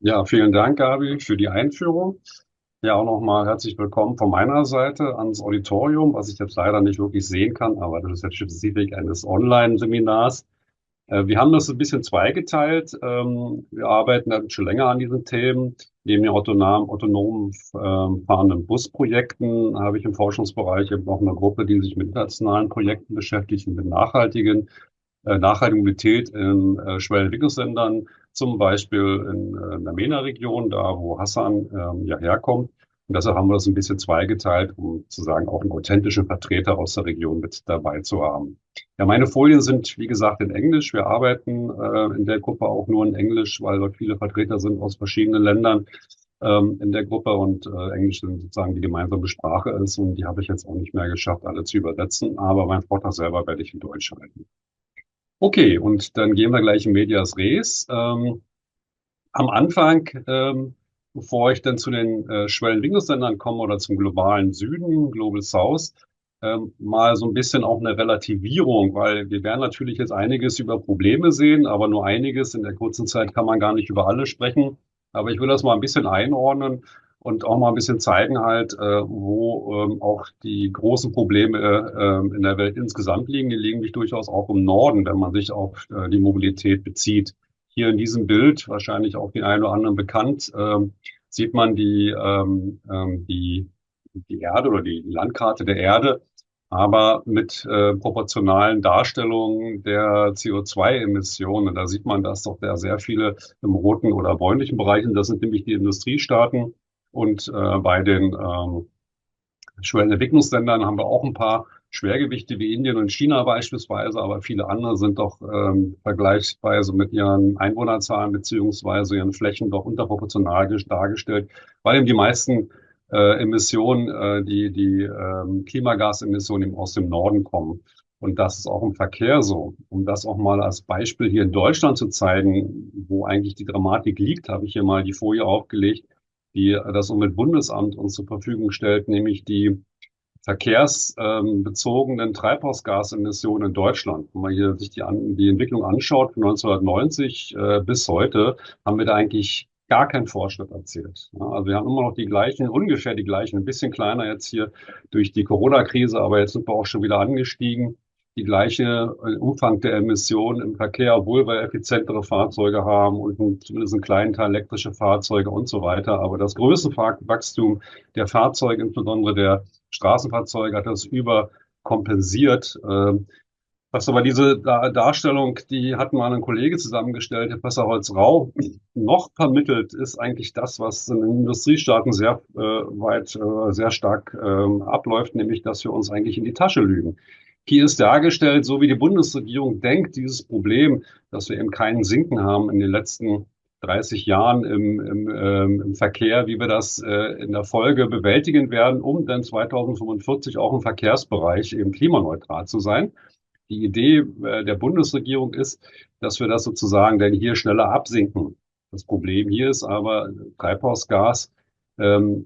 Ja, vielen Dank, Gabi, für die Einführung. Ja, auch nochmal herzlich willkommen von meiner Seite ans Auditorium, was ich jetzt leider nicht wirklich sehen kann, aber das ist jetzt Spezifik eines Online-Seminars. Wir haben das ein bisschen zweigeteilt. Wir arbeiten dann schon länger an diesen Themen. Neben den autonom fahrenden Busprojekten habe ich im Forschungsbereich eben noch eine Gruppe, die sich mit internationalen Projekten beschäftigt, mit nachhaltige Mobilität in Schwellenentwicklungsländern, zum Beispiel in der MENA-Region, da wo Hassan ja herkommt. Und deshalb haben wir das ein bisschen zweigeteilt, um zu sagen, auch einen authentischen Vertreter aus der Region mit dabei zu haben. Ja, meine Folien sind, wie gesagt, in Englisch. Wir arbeiten in der Gruppe auch nur in Englisch, weil dort viele Vertreter sind aus verschiedenen Ländern in der Gruppe und Englisch dann sozusagen die gemeinsame Sprache ist. Und die habe ich jetzt auch nicht mehr geschafft, alle zu übersetzen. Aber meinen Vortrag selber werde ich in Deutsch halten. Okay, und dann gehen wir gleich in Medias Res. Am Anfang, bevor ich dann zu den Schwellenentwicklungsländern komme oder zum globalen Süden, Global South, mal so ein bisschen auch eine Relativierung, weil wir werden natürlich jetzt einiges über Probleme sehen, aber nur einiges. In der kurzen Zeit kann man gar nicht über alle sprechen. Aber ich will das mal ein bisschen einordnen und auch mal ein bisschen zeigen halt, wo auch die großen Probleme in der Welt insgesamt liegen. Die liegen nicht durchaus auch im Norden, wenn man sich auf die Mobilität bezieht. Hier in diesem Bild, wahrscheinlich auch den einen oder anderen bekannt, sieht man die Erde oder die Landkarte der Erde, aber mit proportionalen Darstellungen der CO2-Emissionen. Da sieht man, dass doch da sehr viele im roten oder bräunlichen Bereichen, das sind nämlich die Industriestaaten. Und bei den Schwellenentwicklungsländern haben wir auch ein paar Schwergewichte wie Indien und China beispielsweise, aber viele andere sind doch vergleichsweise mit ihren Einwohnerzahlen beziehungsweise ihren Flächen doch unterproportional dargestellt, weil eben die meisten Emissionen, die Klimagasemissionen eben aus dem Norden kommen. Und das ist auch im Verkehr so. Um das auch mal als Beispiel hier in Deutschland zu zeigen, wo eigentlich die Dramatik liegt, habe ich hier mal die Folie aufgelegt, die das Umweltbundesamt uns zur Verfügung stellt, nämlich die verkehrsbezogenen Treibhausgasemissionen in Deutschland. Wenn man hier sich die Entwicklung anschaut, von 1990 bis heute, haben wir da eigentlich gar keinen Fortschritt erzielt. Ja, also wir haben immer noch die gleichen, ungefähr die gleichen, ein bisschen kleiner jetzt hier durch die Corona-Krise, aber jetzt sind wir auch schon wieder angestiegen. Die gleiche Umfang der Emissionen im Verkehr, obwohl wir effizientere Fahrzeuge haben und zumindest einen kleinen Teil elektrische Fahrzeuge und so weiter. Aber das Größenwachstum der Fahrzeuge, insbesondere der Straßenfahrzeuge, hat das überkompensiert. Was aber diese Darstellung, die hat mal ein Kollege zusammengestellt, Herr Professor Holz-Rau, noch vermittelt, ist eigentlich das, was in den Industriestaaten sehr stark abläuft, nämlich, dass wir uns eigentlich in die Tasche lügen. Hier ist dargestellt, so wie die Bundesregierung denkt, dieses Problem, dass wir eben keinen Sinken haben in den letzten 30 Jahren im Verkehr, wie wir das in der Folge bewältigen werden, um dann 2045 auch im Verkehrsbereich eben klimaneutral zu sein. Die Idee der Bundesregierung ist, dass wir das sozusagen dann hier schneller absinken. Das Problem hier ist aber, Treibhausgas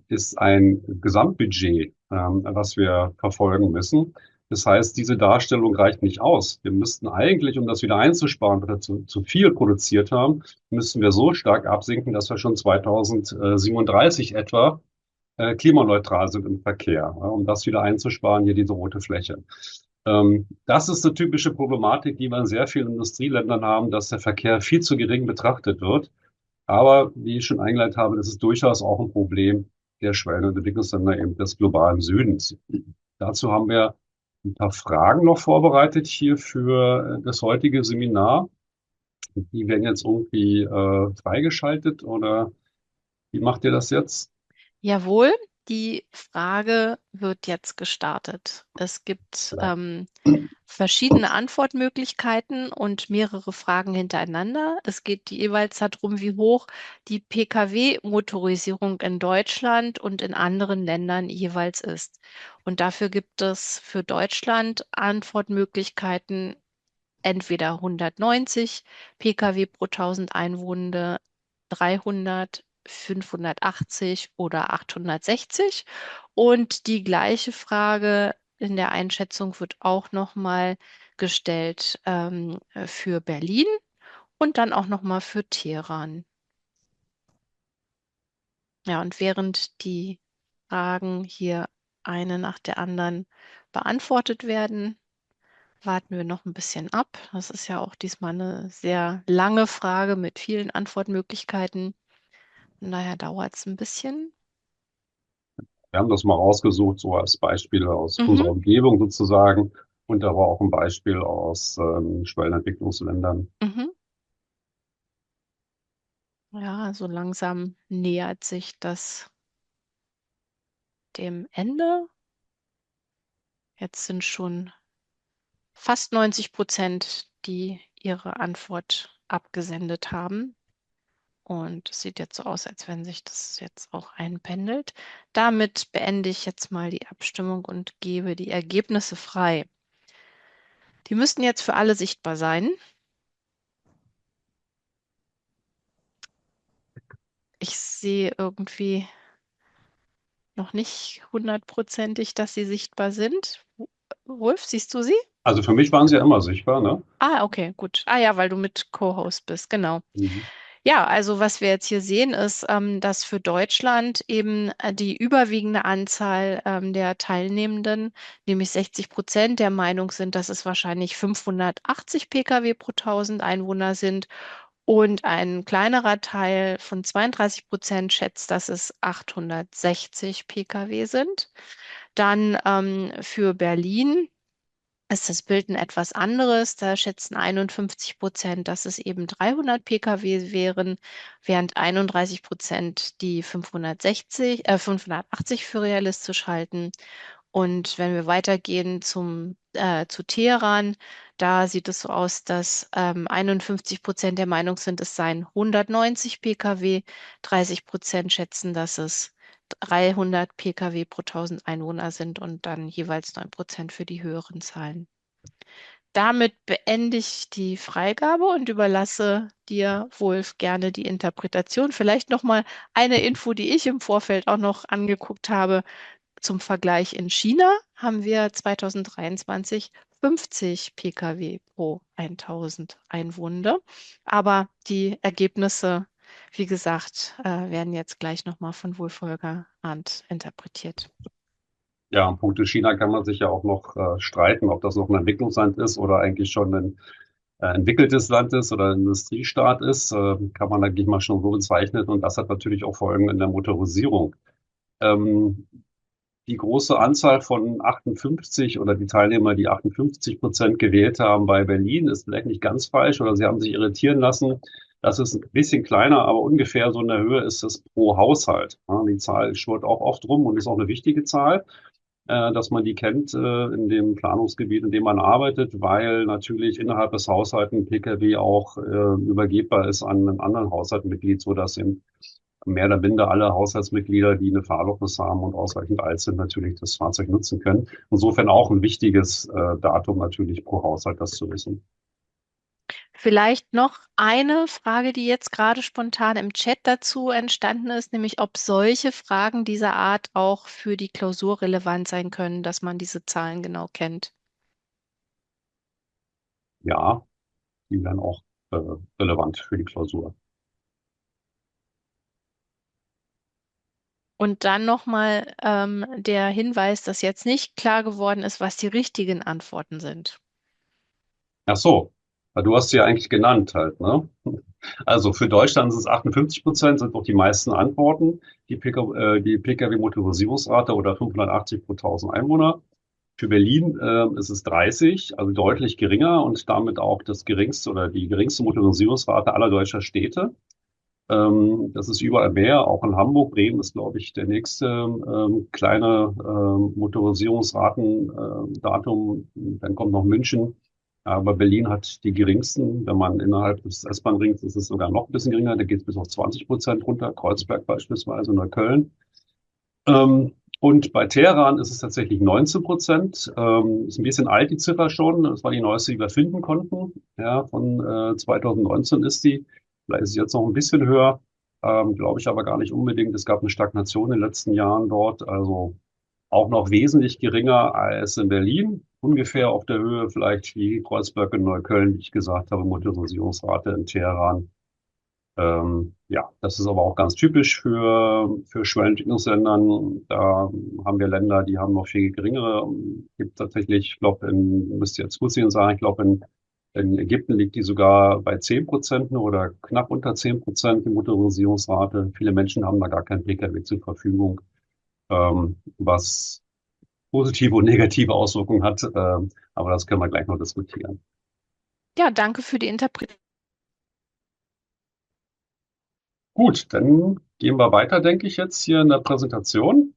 ist ein Gesamtbudget, was wir verfolgen müssen. Das heißt, diese Darstellung reicht nicht aus. Wir müssten eigentlich, um das wieder einzusparen, weil wir zu viel produziert haben, müssten wir so stark absinken, dass wir schon 2037 etwa klimaneutral sind im Verkehr, ja, um das wieder einzusparen, hier diese rote Fläche. Das ist eine typische Problematik, die wir in sehr vielen Industrieländern haben, dass der Verkehr viel zu gering betrachtet wird. Aber wie ich schon eingeleitet habe, das ist durchaus auch ein Problem der Schwellen- und Entwicklungsländer eben des globalen Südens. Dazu haben wir ein paar Fragen noch vorbereitet hier für das heutige Seminar. Die werden jetzt irgendwie freigeschaltet oder wie macht ihr das jetzt? Jawohl, die Frage wird jetzt gestartet. Es gibt Ja. verschiedene Antwortmöglichkeiten und mehrere Fragen hintereinander. Es geht jeweils darum, wie hoch die Pkw-Motorisierung in Deutschland und in anderen Ländern jeweils ist. Und dafür gibt es für Deutschland Antwortmöglichkeiten entweder 190 Pkw pro 1000 Einwohner, 300, 580 oder 860. Und die gleiche Frage in der Einschätzung wird auch nochmal gestellt für Berlin und dann auch nochmal für Teheran. Ja, und während die Fragen hier eine nach der anderen beantwortet werden, warten wir noch ein bisschen ab. Das ist ja auch diesmal eine sehr lange Frage mit vielen Antwortmöglichkeiten. Von daher dauert es ein bisschen. Wir haben das mal rausgesucht, so als Beispiele aus Mhm, unserer Umgebung sozusagen und aber auch ein Beispiel aus Schwellenentwicklungsländern. mhm. Ja, so langsam nähert sich das dem Ende. Jetzt sind schon fast 90%, die ihre Antwort abgesendet haben. Und es sieht jetzt so aus, als wenn sich das jetzt auch einpendelt. Damit beende ich jetzt mal die Abstimmung und gebe die Ergebnisse frei. Die müssten jetzt für alle sichtbar sein. Ich sehe irgendwie noch nicht hundertprozentig, dass sie sichtbar sind. Wulf, siehst du sie? Also für mich waren sie ja immer sichtbar, ne? Ah, okay, gut. Ah ja, weil du mit Co-Host bist, genau. Mhm. Ja, also was wir jetzt hier sehen, ist, dass für Deutschland eben die überwiegende Anzahl der Teilnehmenden, nämlich 60% der Meinung sind, dass es wahrscheinlich 580 Pkw pro 1000 Einwohner sind. Und ein kleinerer Teil von 32% schätzt, dass es 860 Pkw sind. Dann für Berlin ist das Bild ein etwas anderes. Da schätzen 51%, dass es eben 300 Pkw wären, während 31% die 580 für realistisch halten. Und wenn wir weitergehen zu Teheran, da sieht es so aus, dass 51% der Meinung sind, es seien 190 Pkw, 30% schätzen, dass es 300 Pkw pro 1000 Einwohner sind und dann jeweils 9% für die höheren Zahlen. Damit beende ich die Freigabe und überlasse dir, Wulf, gerne die Interpretation. Vielleicht noch mal eine Info, die ich im Vorfeld auch noch angeguckt habe. Zum Vergleich in China haben wir 2023 50 Pkw pro 1000 Einwohner. Aber die Ergebnisse, wie gesagt, werden jetzt gleich noch mal von Wulf-Holger Arndt interpretiert. Ja, am Punkt China kann man sich ja auch noch streiten, ob das noch ein Entwicklungsland ist oder eigentlich schon ein entwickeltes Land ist oder ein Industriestaat ist. Kann man eigentlich mal schon so bezeichnen. Und das hat natürlich auch Folgen in der Motorisierung. Ähm, Die große Anzahl von 58 oder die Teilnehmer, die 58% gewählt haben bei Berlin, ist vielleicht nicht ganz falsch oder sie haben sich irritieren lassen. Das ist ein bisschen kleiner, aber ungefähr so in der Höhe ist es pro Haushalt. Ja, die Zahl schwirrt auch oft rum und ist auch eine wichtige Zahl, dass man die kennt in dem Planungsgebiet, in dem man arbeitet, weil natürlich innerhalb des Haushalts ein Pkw auch übergebbar ist an einen anderen Haushaltsmitglied, sodass eben mehr oder minder alle Haushaltsmitglieder, die eine Fahrerlaubnis haben und ausreichend alt sind, natürlich das Fahrzeug nutzen können. Insofern auch ein wichtiges Datum natürlich pro Haushalt, das zu wissen. Vielleicht noch eine Frage, die jetzt gerade spontan im Chat dazu entstanden ist, nämlich ob solche Fragen dieser Art auch für die Klausur relevant sein können, dass man diese Zahlen genau kennt. Ja, die wären auch äh, relevant für die Klausur. Und dann nochmal der Hinweis, dass jetzt nicht klar geworden ist, was die richtigen Antworten sind. Ach so, du hast sie ja eigentlich genannt halt, ne? Also für Deutschland ist es 58%, sind doch die meisten Antworten. Die Pkw-Motorisierungsrate oder 580 pro 1000 Einwohner. Für Berlin ist es 30, also deutlich geringer und damit auch das geringste oder die geringste Motorisierungsrate aller deutscher Städte. Das ist überall mehr, auch in Hamburg. Bremen ist, glaube ich, der nächste kleine Motorisierungsraten-Datum. Dann kommt noch München. Aber Berlin hat die geringsten. Wenn man innerhalb des S-Bahn-Rings ist es sogar noch ein bisschen geringer. Da geht es bis auf 20% runter. Kreuzberg beispielsweise, Neukölln. Und bei Teheran ist es tatsächlich 19%. Ist ein bisschen alt, die Ziffer schon. Das war die neueste, die wir finden konnten. Ja, von 2019 ist die. Vielleicht ist sie jetzt noch ein bisschen höher. Glaube ich aber gar nicht unbedingt. Es gab eine Stagnation in den letzten Jahren dort. Also auch noch wesentlich geringer als in Berlin. Ungefähr auf der Höhe vielleicht wie Kreuzberg und Neukölln, wie ich gesagt habe, Motorisierungsrate in Teheran. Ja, das ist aber auch ganz typisch für Schwellenentwicklungsländern. Da haben wir Länder, die haben noch viel geringere. Gibt tatsächlich, ich glaube, müsst ihr jetzt Hussin sagen, ich glaube, in Ägypten liegt die sogar bei 10% oder knapp unter 10% die Motorisierungsrate. Viele Menschen haben da gar kein Pkw zur Verfügung, was positive und negative Auswirkungen hat. Aber das können wir gleich noch diskutieren. Ja, danke für die Interpretation. Gut, dann gehen wir weiter, denke ich, jetzt hier in der Präsentation.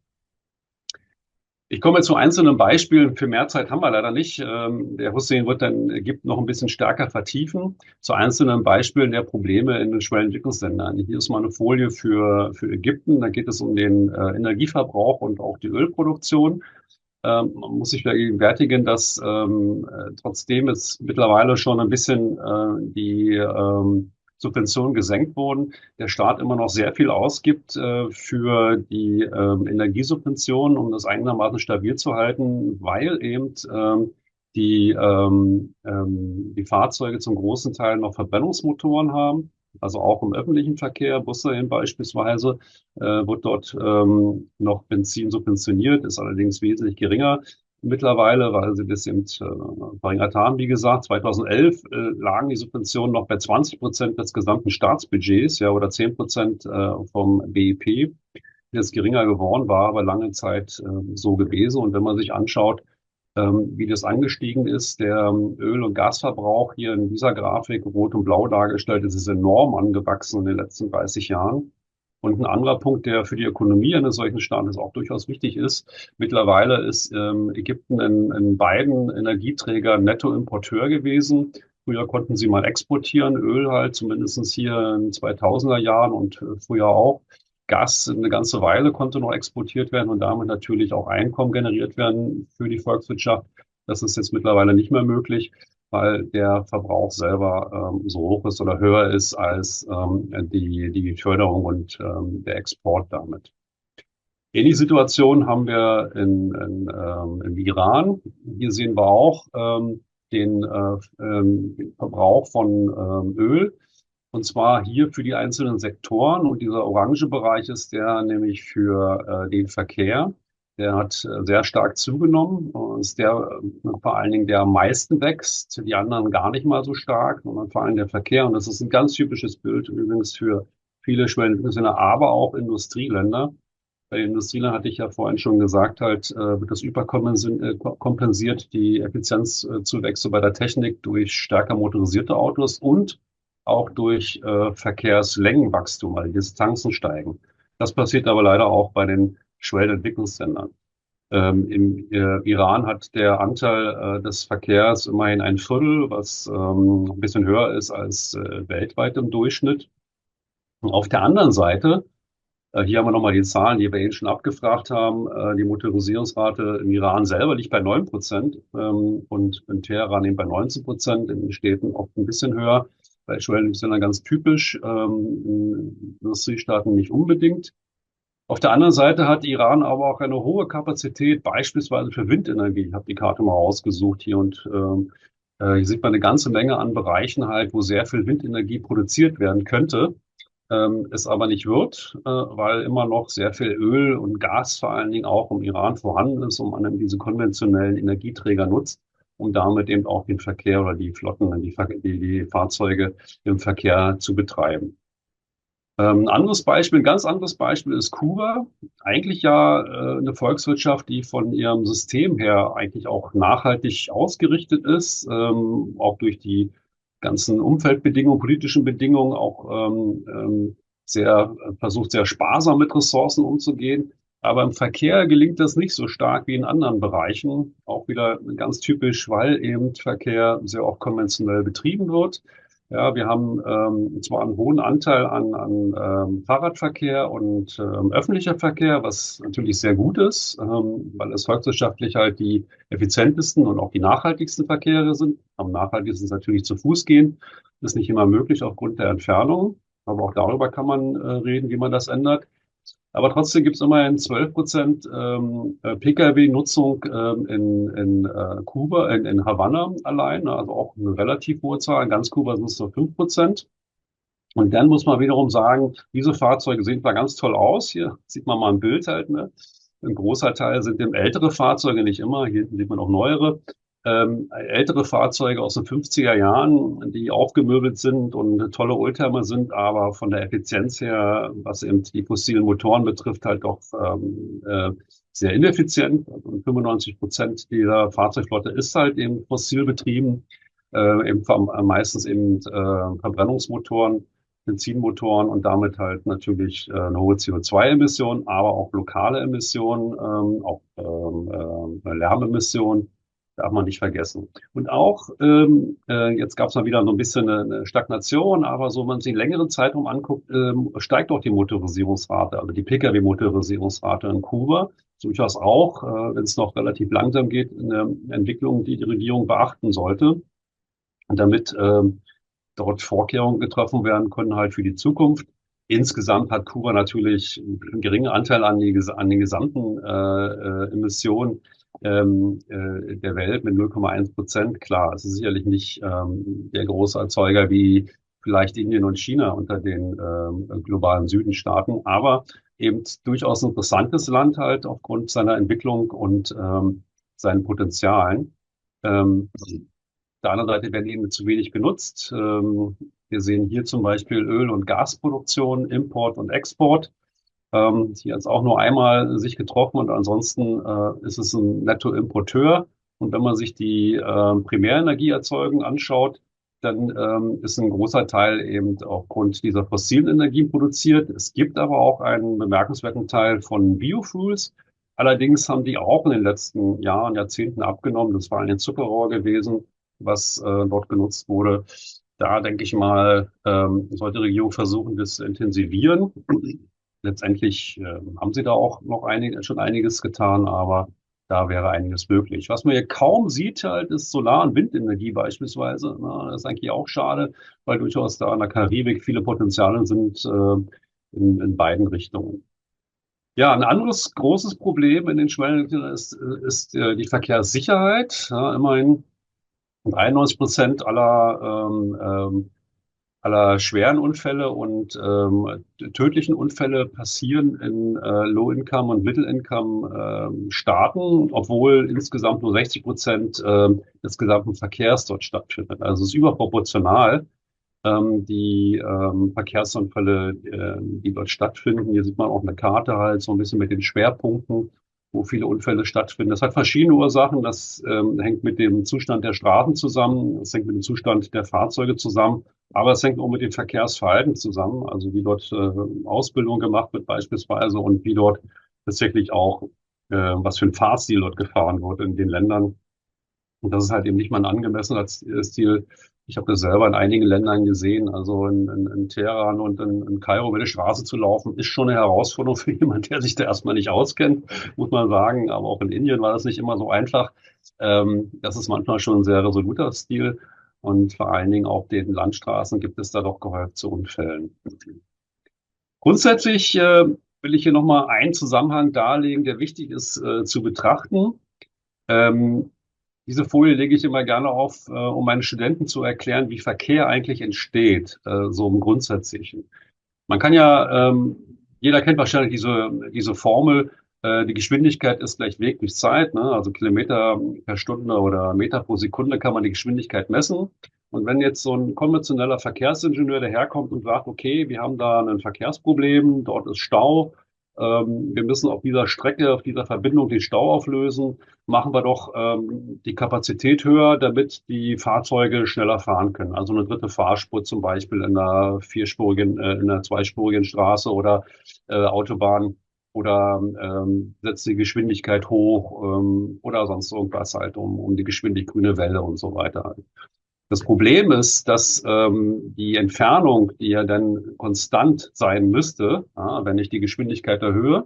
Ich komme zu einzelnen Beispielen. Für mehr Zeit haben wir leider nicht. Der Hussein wird dann Ägypten noch ein bisschen stärker vertiefen. Zu einzelnen Beispielen der Probleme in den Schwellenentwicklungsländern. Hier ist mal eine Folie für Ägypten. Da geht es um den Energieverbrauch und auch die Ölproduktion. Man muss sich vergegenwärtigen, dass trotzdem es mittlerweile schon ein bisschen die Subventionen gesenkt wurden, der Staat immer noch sehr viel ausgibt für die Energiesubventionen, um das einigermaßen stabil zu halten, weil eben die Fahrzeuge zum großen Teil noch Verbrennungsmotoren haben. Also auch im öffentlichen Verkehr, Busse eben beispielsweise, wird dort noch Benzin subventioniert, ist allerdings wesentlich geringer mittlerweile, weil sie das eben verringert haben. Wie gesagt, 2011 lagen die Subventionen noch bei 20% des gesamten Staatsbudgets, ja, oder 10% vom BIP. Jetzt geringer geworden, war aber lange Zeit so gewesen. Und wenn man sich anschaut, wie das angestiegen ist, der Öl- und Gasverbrauch hier in dieser Grafik, rot und blau dargestellt, ist es enorm angewachsen in den letzten 30 Jahren. Und ein anderer Punkt, der für die Ökonomie eines solchen Staates auch durchaus wichtig ist, mittlerweile ist Ägypten in beiden Energieträgern Nettoimporteur gewesen. Früher konnten sie mal exportieren, Öl halt, zumindestens hier in den 2000er Jahren und früher auch. Gas eine ganze Weile konnte noch exportiert werden und damit natürlich auch Einkommen generiert werden für die Volkswirtschaft. Das ist jetzt mittlerweile nicht mehr möglich, weil der Verbrauch selber so hoch ist oder höher ist als die Förderung und der Export damit. Ähnliche Situation haben wir im Iran. Hier sehen wir auch den Verbrauch von Öl. Und zwar hier für die einzelnen Sektoren. Und dieser orange Bereich ist der nämlich für den Verkehr. Der hat sehr stark zugenommen und ist der vor allen Dingen, der am meisten wächst. Die anderen gar nicht mal so stark, sondern vor allem der Verkehr. Und das ist ein ganz typisches Bild übrigens für viele Schwellenländer, aber auch Industrieländer. Bei den Industrieländern hatte ich ja vorhin schon gesagt, halt wird das überkompensiert, die Effizienzzuwächse bei der Technik durch stärker motorisierte Autos und auch durch Verkehrslängenwachstum, weil die Distanzen steigen. Das passiert aber leider auch bei den Schwellenentwicklungsländern. Im Iran hat der Anteil des Verkehrs immerhin ein Viertel, was ein bisschen höher ist als weltweit im Durchschnitt. Und auf der anderen Seite hier haben wir nochmal die Zahlen, die wir eben schon abgefragt haben. Die Motorisierungsrate im Iran selber liegt bei 9% und in Teheran eben bei 19%, in den Städten oft ein bisschen höher. Bei Schwellenländern ganz typisch, in Industriestaaten nicht unbedingt. Auf der anderen Seite hat Iran aber auch eine hohe Kapazität, beispielsweise für Windenergie. Ich habe die Karte mal rausgesucht hier und hier sieht man eine ganze Menge an Bereichen halt, wo sehr viel Windenergie produziert werden könnte, es aber nicht wird, weil immer noch sehr viel Öl und Gas vor allen Dingen auch im Iran vorhanden ist und man eben diese konventionellen Energieträger nutzt, um damit eben auch den Verkehr oder die Flotten, die Fahrzeuge im Verkehr zu betreiben. Ein anderes Beispiel, ein ganz anderes Beispiel ist Kuba. Eigentlich ja eine Volkswirtschaft, die von ihrem System her eigentlich auch nachhaltig ausgerichtet ist, auch durch die ganzen Umfeldbedingungen, politischen Bedingungen auch sehr versucht, sehr sparsam mit Ressourcen umzugehen. Aber im Verkehr gelingt das nicht so stark wie in anderen Bereichen. Auch wieder ganz typisch, weil eben Verkehr sehr auch konventionell betrieben wird. Ja, wir haben zwar einen hohen Anteil an Fahrradverkehr und öffentlicher Verkehr, was natürlich sehr gut ist, weil es volkswirtschaftlich halt die effizientesten und auch die nachhaltigsten Verkehre sind. Am nachhaltigsten ist natürlich zu Fuß gehen. Das ist nicht immer möglich aufgrund der Entfernung. Aber auch darüber kann man reden, wie man das ändert. Aber trotzdem gibt es immerhin 12% Pkw-Nutzung in Kuba, in Havanna allein, also auch eine relativ hohe Zahl. In ganz Kuba sind es nur 5%. Und dann muss man wiederum sagen, diese Fahrzeuge sehen zwar ganz toll aus. Hier sieht man mal ein Bild halt, ne? Ein großer Teil sind eben ältere Fahrzeuge, nicht immer. Hier sieht man auch neuere. Ältere Fahrzeuge aus den 50er Jahren, die aufgemöbelt sind und tolle Oldtimer sind, aber von der Effizienz her, was eben die fossilen Motoren betrifft, halt doch sehr ineffizient. Also 95% dieser Fahrzeugflotte ist halt eben fossil betrieben, meistens eben Verbrennungsmotoren. Benzinmotoren und damit halt natürlich eine hohe CO2-Emission, aber auch lokale Emissionen, auch Lärmemissionen, darf man nicht vergessen. Und auch, jetzt gab es mal wieder so ein bisschen eine Stagnation, aber so, wenn man sich einen längeren Zeitraum anguckt, steigt auch die Motorisierungsrate, also die Pkw-Motorisierungsrate in Kuba. Durchaus auch, wenn es noch relativ langsam geht, eine Entwicklung, die die Regierung beachten sollte. Und damit dort Vorkehrungen getroffen werden können halt für die Zukunft. Insgesamt hat Kuba natürlich einen geringen Anteil an den gesamten Emissionen der Welt mit 0,1%. Klar, es ist sicherlich nicht der große Erzeuger wie vielleicht Indien und China unter den globalen Südenstaaten, aber eben durchaus ein interessantes Land halt aufgrund seiner Entwicklung und seinen Potenzialen. Der anderen Seite werden eben zu wenig genutzt. Wir sehen hier zum Beispiel Öl- und Gasproduktion, Import und Export. Hier hat es auch nur einmal sich getroffen und ansonsten ist es ein Nettoimporteur. Und wenn man sich die Primärenergieerzeugung anschaut, dann ist ein großer Teil eben aufgrund dieser fossilen Energien produziert. Es gibt aber auch einen bemerkenswerten Teil von Biofuels. Allerdings haben die auch in den letzten Jahren, Jahrzehnten abgenommen. Das war ein Zuckerrohr gewesen, was dort genutzt wurde. Da denke ich mal, sollte die Regierung versuchen, das zu intensivieren. Letztendlich haben sie da auch noch schon einiges getan, aber da wäre einiges möglich. Was man hier kaum sieht, halt, ist Solar- und Windenergie beispielsweise. Na, das ist eigentlich auch schade, weil durchaus da in der Karibik viele Potenziale sind in beiden Richtungen. Ja, ein anderes großes Problem in den Schwellenländern ist die Verkehrssicherheit. Ja, immerhin 93% aller schweren Unfälle und tödlichen Unfälle passieren in Low-Income- und Middle-Income-Staaten, obwohl insgesamt nur 60% des gesamten Verkehrs dort stattfindet. Also es ist überproportional die Verkehrsunfälle, die dort stattfinden. Hier sieht man auch eine Karte halt so ein bisschen mit den Schwerpunkten, wo viele Unfälle stattfinden. Das hat verschiedene Ursachen. Das hängt mit dem Zustand der Straßen zusammen. Es hängt mit dem Zustand der Fahrzeuge zusammen. Aber es hängt auch mit dem Verkehrsverhalten zusammen. Also wie dort Ausbildung gemacht wird beispielsweise und wie dort tatsächlich auch, was für ein Fahrstil dort gefahren wird in den Ländern. Und das ist halt eben nicht mal ein angemessener Stil. Ich habe das selber in einigen Ländern gesehen, also in Teheran und in Kairo über die Straße zu laufen, ist schon eine Herausforderung für jemanden, der sich da erstmal nicht auskennt, muss man sagen. Aber auch in Indien war das nicht immer so einfach. Das ist manchmal schon ein sehr resoluter Stil. Und vor allen Dingen auf den Landstraßen gibt es da doch gehäuft zu Unfällen. Grundsätzlich will ich hier nochmal einen Zusammenhang darlegen, der wichtig ist zu betrachten. Ähm, Diese Folie lege ich immer gerne auf, um meinen Studenten zu erklären, wie Verkehr eigentlich entsteht, so im Grundsätzlichen. Man kann ja, jeder kennt wahrscheinlich diese Formel, die Geschwindigkeit ist gleich Weg durch Zeit, ne? Also Kilometer per Stunde oder Meter pro Sekunde kann man die Geschwindigkeit messen. Und wenn jetzt so ein konventioneller Verkehrsingenieur daherkommt und sagt, okay, wir haben da ein Verkehrsproblem, dort ist Stau, wir müssen auf dieser Strecke, auf dieser Verbindung den Stau auflösen, machen wir doch die Kapazität höher, damit die Fahrzeuge schneller fahren können. Also eine dritte Fahrspur zum Beispiel in einer zweispurigen Straße oder Autobahn oder setzt die Geschwindigkeit hoch oder sonst irgendwas halt um die Geschwindigkeit grüne Welle und so weiter. Das Problem ist, dass die Entfernung, die ja dann konstant sein müsste, ja, wenn ich die Geschwindigkeit erhöhe,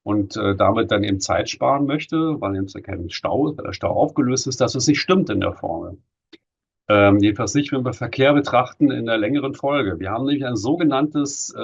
und damit dann eben Zeit sparen möchte, weil eben kein Stau ist, weil der Stau aufgelöst ist, dass es nicht stimmt in der Formel. Jedenfalls nicht, wenn wir Verkehr betrachten in der längeren Folge. Wir haben nämlich ein sogenanntes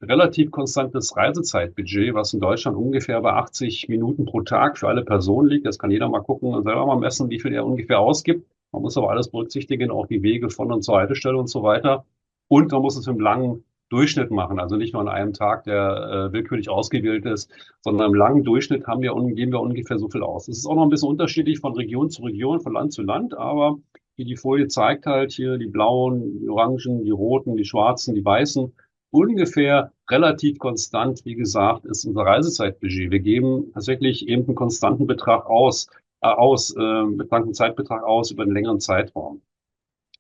relativ konstantes Reisezeitbudget, was in Deutschland ungefähr bei 80 Minuten pro Tag für alle Personen liegt. Das kann jeder mal gucken und selber mal messen, wie viel er ungefähr ausgibt. Man muss aber alles berücksichtigen, auch die Wege von und zur Haltestelle und so weiter. Und man muss es im langen Durchschnitt machen, also nicht nur an einem Tag, der willkürlich ausgewählt ist, sondern im langen Durchschnitt geben wir ungefähr so viel aus. Es ist auch noch ein bisschen unterschiedlich von Region zu Region, von Land zu Land, aber wie die Folie zeigt halt hier, die blauen, die orangen, die roten, die schwarzen, die weißen, ungefähr relativ konstant, wie gesagt, ist unser Reisezeitbudget. Wir geben tatsächlich eben einen konstanten Betrag bekannten Zeitbetrag aus über einen längeren Zeitraum.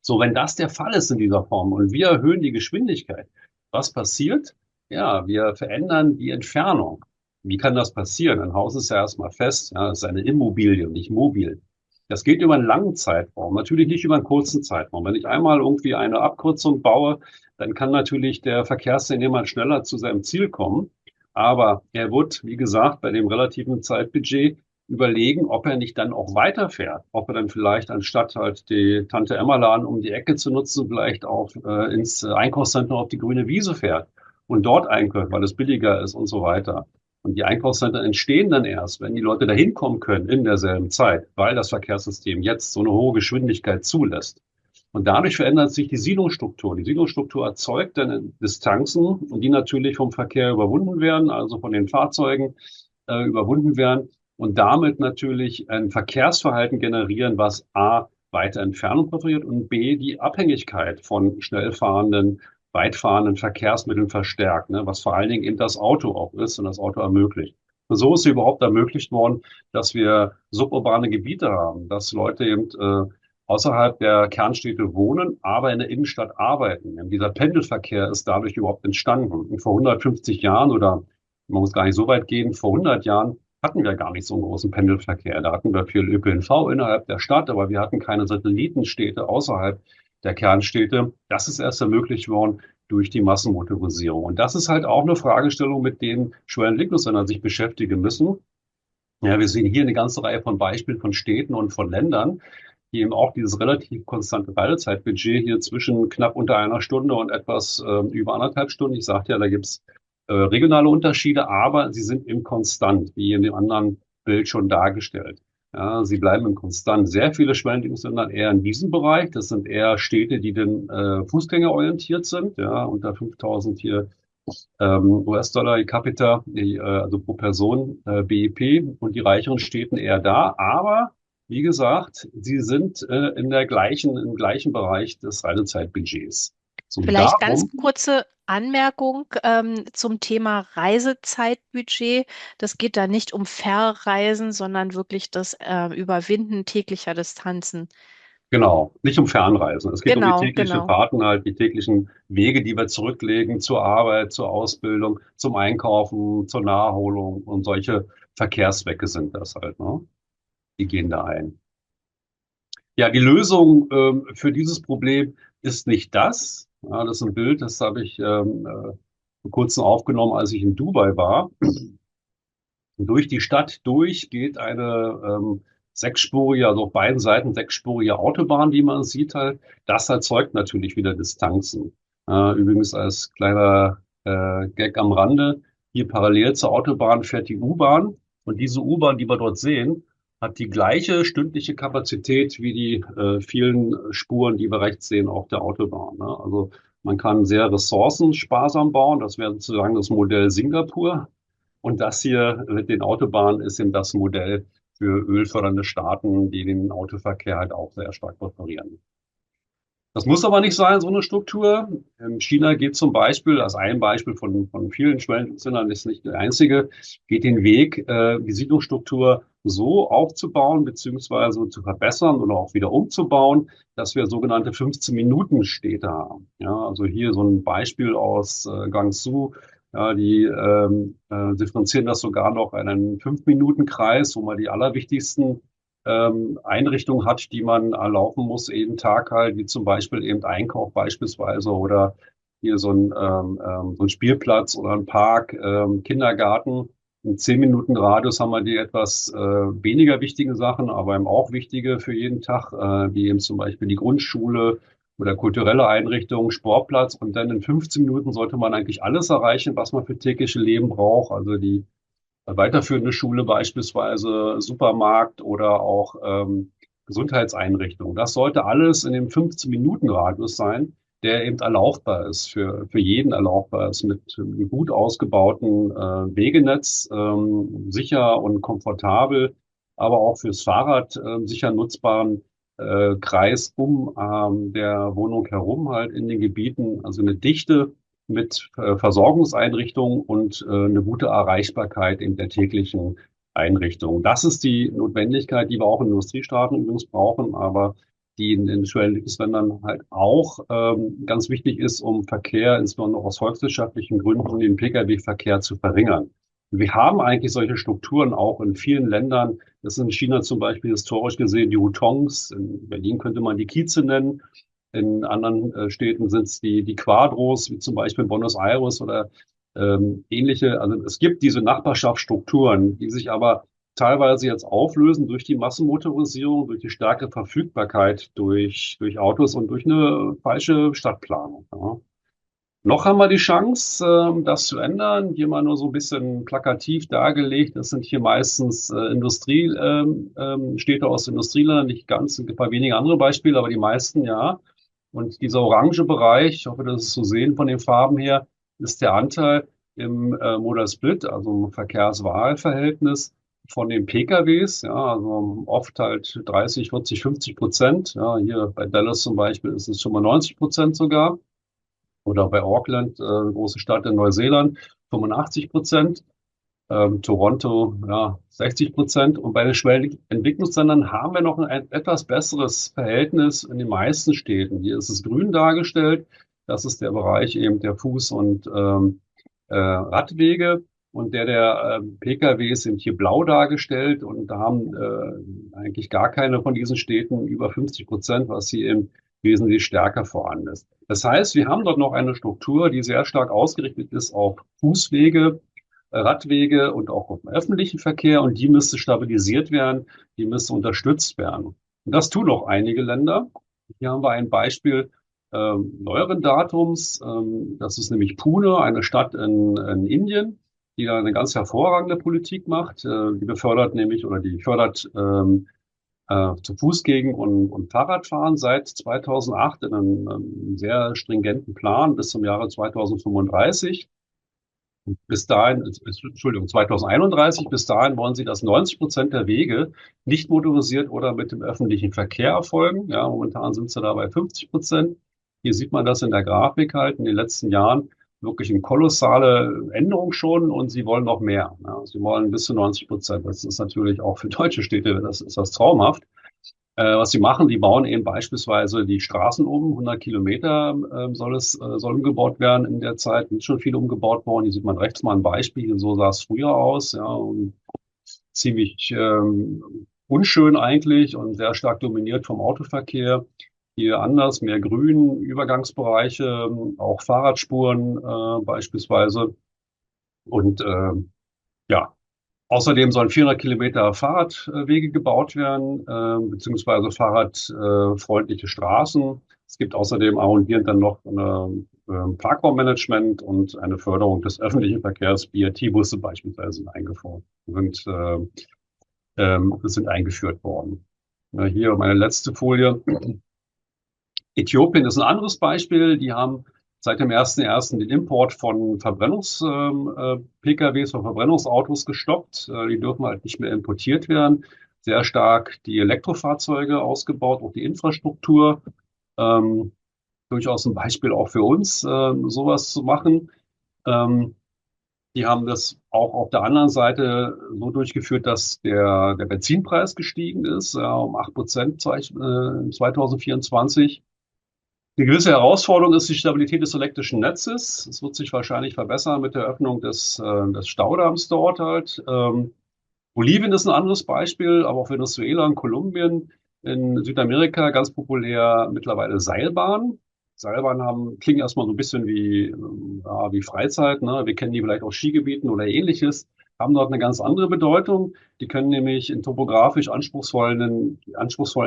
So, wenn das der Fall ist in dieser Form und wir erhöhen die Geschwindigkeit, was passiert? Ja, wir verändern die Entfernung. Wie kann das passieren? Ein Haus ist ja erstmal fest, ja, es ist eine Immobilie und nicht mobil. Das geht über einen langen Zeitraum, natürlich nicht über einen kurzen Zeitraum. Wenn ich einmal irgendwie eine Abkürzung baue, dann kann natürlich der Verkehrsteilnehmer schneller zu seinem Ziel kommen. Aber er wird, wie gesagt, bei dem relativen Zeitbudget überlegen, ob er nicht dann auch weiterfährt, ob er dann vielleicht anstatt halt die Tante Emma Laden um die Ecke zu nutzen, vielleicht auch ins Einkaufszentrum auf die grüne Wiese fährt und dort einkauft, weil es billiger ist und so weiter. Und die Einkaufszentren entstehen dann erst, wenn die Leute da hinkommen können in derselben Zeit, weil das Verkehrssystem jetzt so eine hohe Geschwindigkeit zulässt. Und dadurch verändert sich die Siedlungsstruktur. Die Siedlungsstruktur erzeugt dann Distanzen, und die natürlich vom Verkehr überwunden werden, also von den Fahrzeugen überwunden werden und damit natürlich ein Verkehrsverhalten generieren, was A, weite Entfernung präferiert und B, die Abhängigkeit von schnellfahrenden, weitfahrenden Verkehrsmitteln verstärkt, ne, was vor allen Dingen eben das Auto auch ist und das Auto ermöglicht. Und so ist überhaupt ermöglicht worden, dass wir suburbane Gebiete haben, dass Leute eben außerhalb der Kernstädte wohnen, aber in der Innenstadt arbeiten. Und dieser Pendelverkehr ist dadurch überhaupt entstanden. Und vor 150 Jahren oder man muss gar nicht so weit gehen, vor 100 Jahren hatten wir gar nicht so einen großen Pendelverkehr. Da hatten wir viel ÖPNV innerhalb der Stadt, aber wir hatten keine Satellitenstädte außerhalb der Kernstädte. Das ist erst ermöglicht worden durch die Massenmotorisierung. Und das ist halt auch eine Fragestellung, mit denen Schwer- und Entwicklungsländer sich beschäftigen müssen. Ja, wir sehen hier eine ganze Reihe von Beispielen von Städten und von Ländern, die eben auch dieses relativ konstante Reisezeitbudget hier zwischen knapp unter einer Stunde und etwas über 1,5 Stunden. Ich sagte ja, da gibt's regionale Unterschiede, aber sie sind eben konstant, wie in dem anderen Bild schon dargestellt. Ja, sie bleiben im Konstant. Sehr viele Schwellenlegungsländer eher in diesem Bereich. Das sind eher Städte, die den fußgängerorientiert sind, ja, unter 5.000 hier US-Dollar je capita, also pro Person BIP und die reicheren Städten eher da. Aber wie gesagt, sie sind im gleichen Bereich des Reisezeitbudgets. So Vielleicht ganz darum, kurze Anmerkung zum Thema Reisezeitbudget. Das geht da nicht um Verreisen, sondern wirklich das Überwinden täglicher Distanzen. genau, nicht um Fernreisen. Es geht um die Genau, täglichen genau. Fahrten, halt die täglichen Wege, die wir zurücklegen zur Arbeit, zur Ausbildung, zum Einkaufen, zur Naherholung und solche Verkehrszwecke sind das halt, ne? Die gehen da ein. Ja, die Lösung für dieses Problem ist nicht das. Ja, das ist ein Bild, das habe ich vor kurzem aufgenommen, als ich in Dubai war. Durch die Stadt durch geht eine sechsspurige, also auf beiden Seiten sechsspurige Autobahn, die man sieht halt. Das erzeugt natürlich wieder Distanzen. Übrigens als kleiner Gag am Rande, hier parallel zur Autobahn fährt die U-Bahn und diese U-Bahn, die wir dort sehen, hat die gleiche stündliche Kapazität wie die vielen Spuren, die wir rechts sehen auf der Autobahn. Ne? Also man kann sehr ressourcensparsam bauen. Das wäre sozusagen das Modell Singapur. Und das hier mit den Autobahnen ist eben das Modell für ölfördernde Staaten, die den Autoverkehr halt auch sehr stark präferieren. Das muss aber nicht sein, so eine Struktur. China geht zum Beispiel, als ein Beispiel von vielen Schwellenländern, ist nicht der einzige, geht den Weg, die Siedlungsstruktur so aufzubauen beziehungsweise zu verbessern oder auch wieder umzubauen, dass wir sogenannte 15-Minuten-Städte haben. Ja, also hier so ein Beispiel aus Guangzhou. Ja, die differenzieren das sogar noch in einen 5-Minuten-Kreis, wo man die allerwichtigsten Einrichtungen hat, die man erlaufen muss, jeden Tag halt, wie zum Beispiel eben Einkauf beispielsweise oder hier so ein Spielplatz oder ein Park, Kindergarten. In 10 Minuten Radius haben wir die etwas weniger wichtigen Sachen, aber eben auch wichtige für jeden Tag, wie eben zum Beispiel die Grundschule oder kulturelle Einrichtungen, Sportplatz. Und dann in 15 Minuten sollte man eigentlich alles erreichen, was man für tägliche Leben braucht. Also die weiterführende Schule beispielsweise, Supermarkt oder auch Gesundheitseinrichtungen. Das sollte alles in dem 15-Minuten-Radius sein. der eben erlaubbar ist, für jeden erlaubbar ist, mit einem gut ausgebauten Wegenetz, sicher und komfortabel, aber auch fürs Fahrrad sicher nutzbaren Kreis um der Wohnung herum, halt in den Gebieten, also eine Dichte mit Versorgungseinrichtungen und eine gute Erreichbarkeit in der täglichen Einrichtung. Das ist die Notwendigkeit, die wir auch in Industriestaaten übrigens brauchen, aber die in den Schwellenentwicklungsländern halt auch ganz wichtig ist, um Verkehr, insbesondere aus volkswirtschaftlichen Gründen, den Pkw-Verkehr zu verringern. Wir haben eigentlich solche Strukturen auch in vielen Ländern. Das ist in China zum Beispiel historisch gesehen die Hutongs. In Berlin könnte man die Kieze nennen. In anderen Städten sind es die Quadros, wie zum Beispiel in Buenos Aires oder ähnliche. Also es gibt diese Nachbarschaftsstrukturen, die sich aber teilweise jetzt auflösen durch die Massenmotorisierung, durch die starke Verfügbarkeit durch Autos und durch eine falsche Stadtplanung. Ja. Noch haben wir die Chance, das zu ändern. Hier mal nur so ein bisschen plakativ dargelegt. Das sind hier meistens Städte aus Industrieländern, nicht ganz, ein paar wenige andere Beispiele, aber die meisten ja. Und dieser orange Bereich, ich hoffe, das ist zu sehen von den Farben her, ist der Anteil im Modal Split, also im Verkehrswahlverhältnis von den PKWs, ja, also oft halt 30, 40, 50%. Ja, hier bei Dallas zum Beispiel ist es 95% sogar. Oder bei Auckland, große Stadt in Neuseeland, 85%. Toronto, ja, 60%. Und bei den Schwellenentwicklungsländern haben wir noch ein etwas besseres Verhältnis in den meisten Städten. Hier ist es grün dargestellt. Das ist der Bereich eben der Fuß- und Radwege. Und der PKWs sind hier blau dargestellt. Und da haben eigentlich gar keine von diesen Städten über 50%, was hier eben wesentlich stärker vorhanden ist. Das heißt, wir haben dort noch eine Struktur, die sehr stark ausgerichtet ist auf Fußwege, Radwege und auch auf den öffentlichen Verkehr. Und die müsste stabilisiert werden, die müsste unterstützt werden. Und das tun auch einige Länder. Hier haben wir ein Beispiel neueren Datums. Das ist nämlich Pune, eine Stadt in Indien, die da eine ganz hervorragende Politik macht. Die befördert nämlich oder die fördert zu Fußgängen und Fahrradfahren seit 2008 in einem sehr stringenten Plan bis zum Jahre 2035. Bis dahin, Entschuldigung, 2031, bis dahin wollen sie, dass 90% der Wege nicht motorisiert oder mit dem öffentlichen Verkehr erfolgen. Ja, momentan sind sie da bei 50%. Hier sieht man das in der Grafik halt in den letzten Jahren wirklich eine kolossale Änderung schon und sie wollen noch mehr. Ja, sie wollen bis zu 90%. Das ist natürlich auch für deutsche Städte, das ist das traumhaft. Was sie machen, die bauen eben beispielsweise die Straßen um. 100 Kilometer soll umgebaut werden in der Zeit. Sind schon viele umgebaut worden. Hier sieht man rechts mal ein Beispiel. So sah es früher aus. Ja, und ziemlich unschön eigentlich und sehr stark dominiert vom Autoverkehr. Hier anders, mehr Grün, Übergangsbereiche, auch Fahrradspuren beispielsweise. Und ja, außerdem sollen 400 Kilometer Fahrradwege gebaut werden, beziehungsweise fahrradfreundliche Straßen. Es gibt außerdem auch hier dann noch eine Parkraummanagement und eine Förderung des öffentlichen Verkehrs. BRT-Busse beispielsweise sind eingeführt worden. Hier meine letzte Folie. Äthiopien ist ein anderes Beispiel. Die haben seit dem 1.1. den Import von PKWs, von Verbrennungsautos gestoppt. Die dürfen halt nicht mehr importiert werden. Sehr stark die Elektrofahrzeuge ausgebaut, auch die Infrastruktur. Durchaus ein Beispiel auch für uns, sowas zu machen. Die haben das auch auf der anderen Seite so durchgeführt, dass der Benzinpreis gestiegen ist, um 8% 2024. Eine gewisse Herausforderung ist die Stabilität des elektrischen Netzes. Es wird sich wahrscheinlich verbessern mit der Öffnung des Staudamms dort halt. Bolivien ist ein anderes Beispiel, aber auch Venezuela und Kolumbien. In Südamerika ganz populär mittlerweile Seilbahnen. Seilbahnen klingen erstmal so ein bisschen wie Freizeit, ne? Wir kennen die vielleicht aus Skigebieten oder ähnliches, haben dort eine ganz andere Bedeutung. Die können nämlich in topografisch anspruchsvollen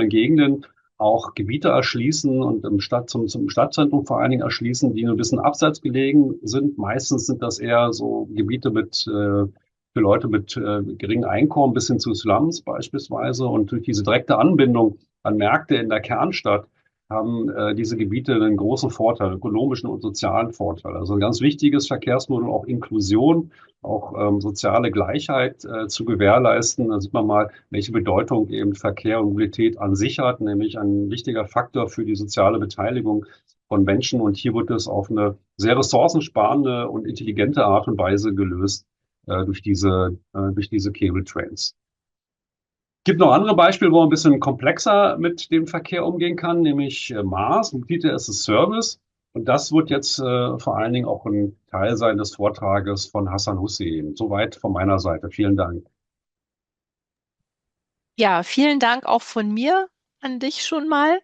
Gegenden auch Gebiete erschließen und zum Stadtzentrum vor allen Dingen erschließen, die ein bisschen abseits gelegen sind. Meistens sind das eher so Gebiete für Leute mit geringem Einkommen bis hin zu Slums beispielsweise. Und durch diese direkte Anbindung an Märkte in der Kernstadt haben diese Gebiete einen großen Vorteil, ökonomischen und sozialen Vorteil. Also ein ganz wichtiges Verkehrsmodell, auch Inklusion, auch soziale Gleichheit zu gewährleisten. Da sieht man mal, welche Bedeutung eben Verkehr und Mobilität an sich hat, nämlich ein wichtiger Faktor für die soziale Beteiligung von Menschen. Und hier wird es auf eine sehr ressourcensparende und intelligente Art und Weise gelöst durch diese Cable Trains. Gibt noch andere Beispiele, wo man ein bisschen komplexer mit dem Verkehr umgehen kann, nämlich Maß, Mobilität as a Service. Und das wird jetzt vor allen Dingen auch ein Teil sein des Vortrages von Hassan Hussin. Soweit von meiner Seite. Vielen Dank. Ja, vielen Dank auch von mir an dich schon mal.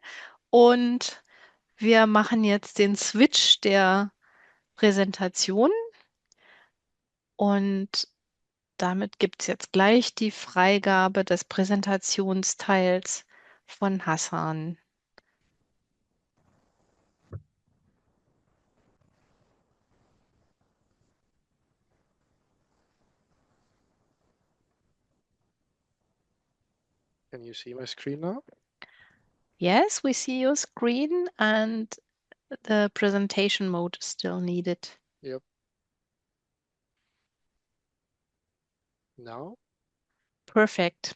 Und wir machen jetzt den Switch der Präsentation. Und damit gibt es jetzt gleich die Freigabe des Präsentationsteils von Hassan. Can you see my screen now? Yes, we see your screen and the presentation mode is still needed. Yep. Now? Perfect.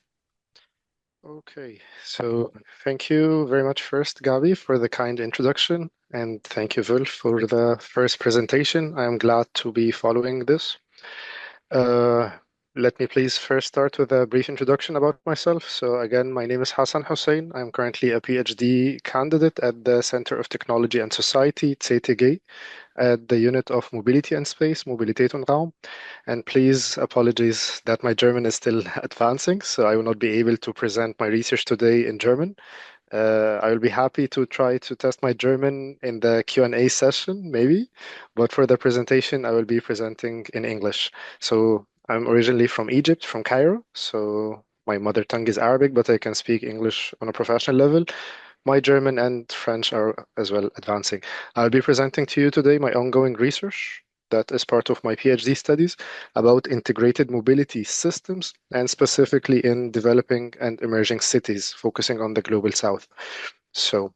Okay, so thank you very much first, Gabi, for the kind introduction, and thank you, Wulf, for the first presentation. I am glad to be following this. Let me please first start with a brief introduction about myself. So again, my name is Hassan Hussein. I'm currently a PhD candidate at the Center of Technology and Society, CTG, at the unit of Mobility and Space, Mobilität und Raum. And please apologies that my German is still advancing, so I will not be able to present my research today in German. I will be happy to try to test my German in the Q&A session, maybe, but for the presentation, I will be presenting in English. So I'm originally from Egypt, from Cairo, so my mother tongue is Arabic, but I can speak English on a professional level. My German and French are as well advancing. I'll be presenting to you today my ongoing research that is part of my PhD studies about integrated mobility systems and specifically in developing and emerging cities, focusing on the global south. So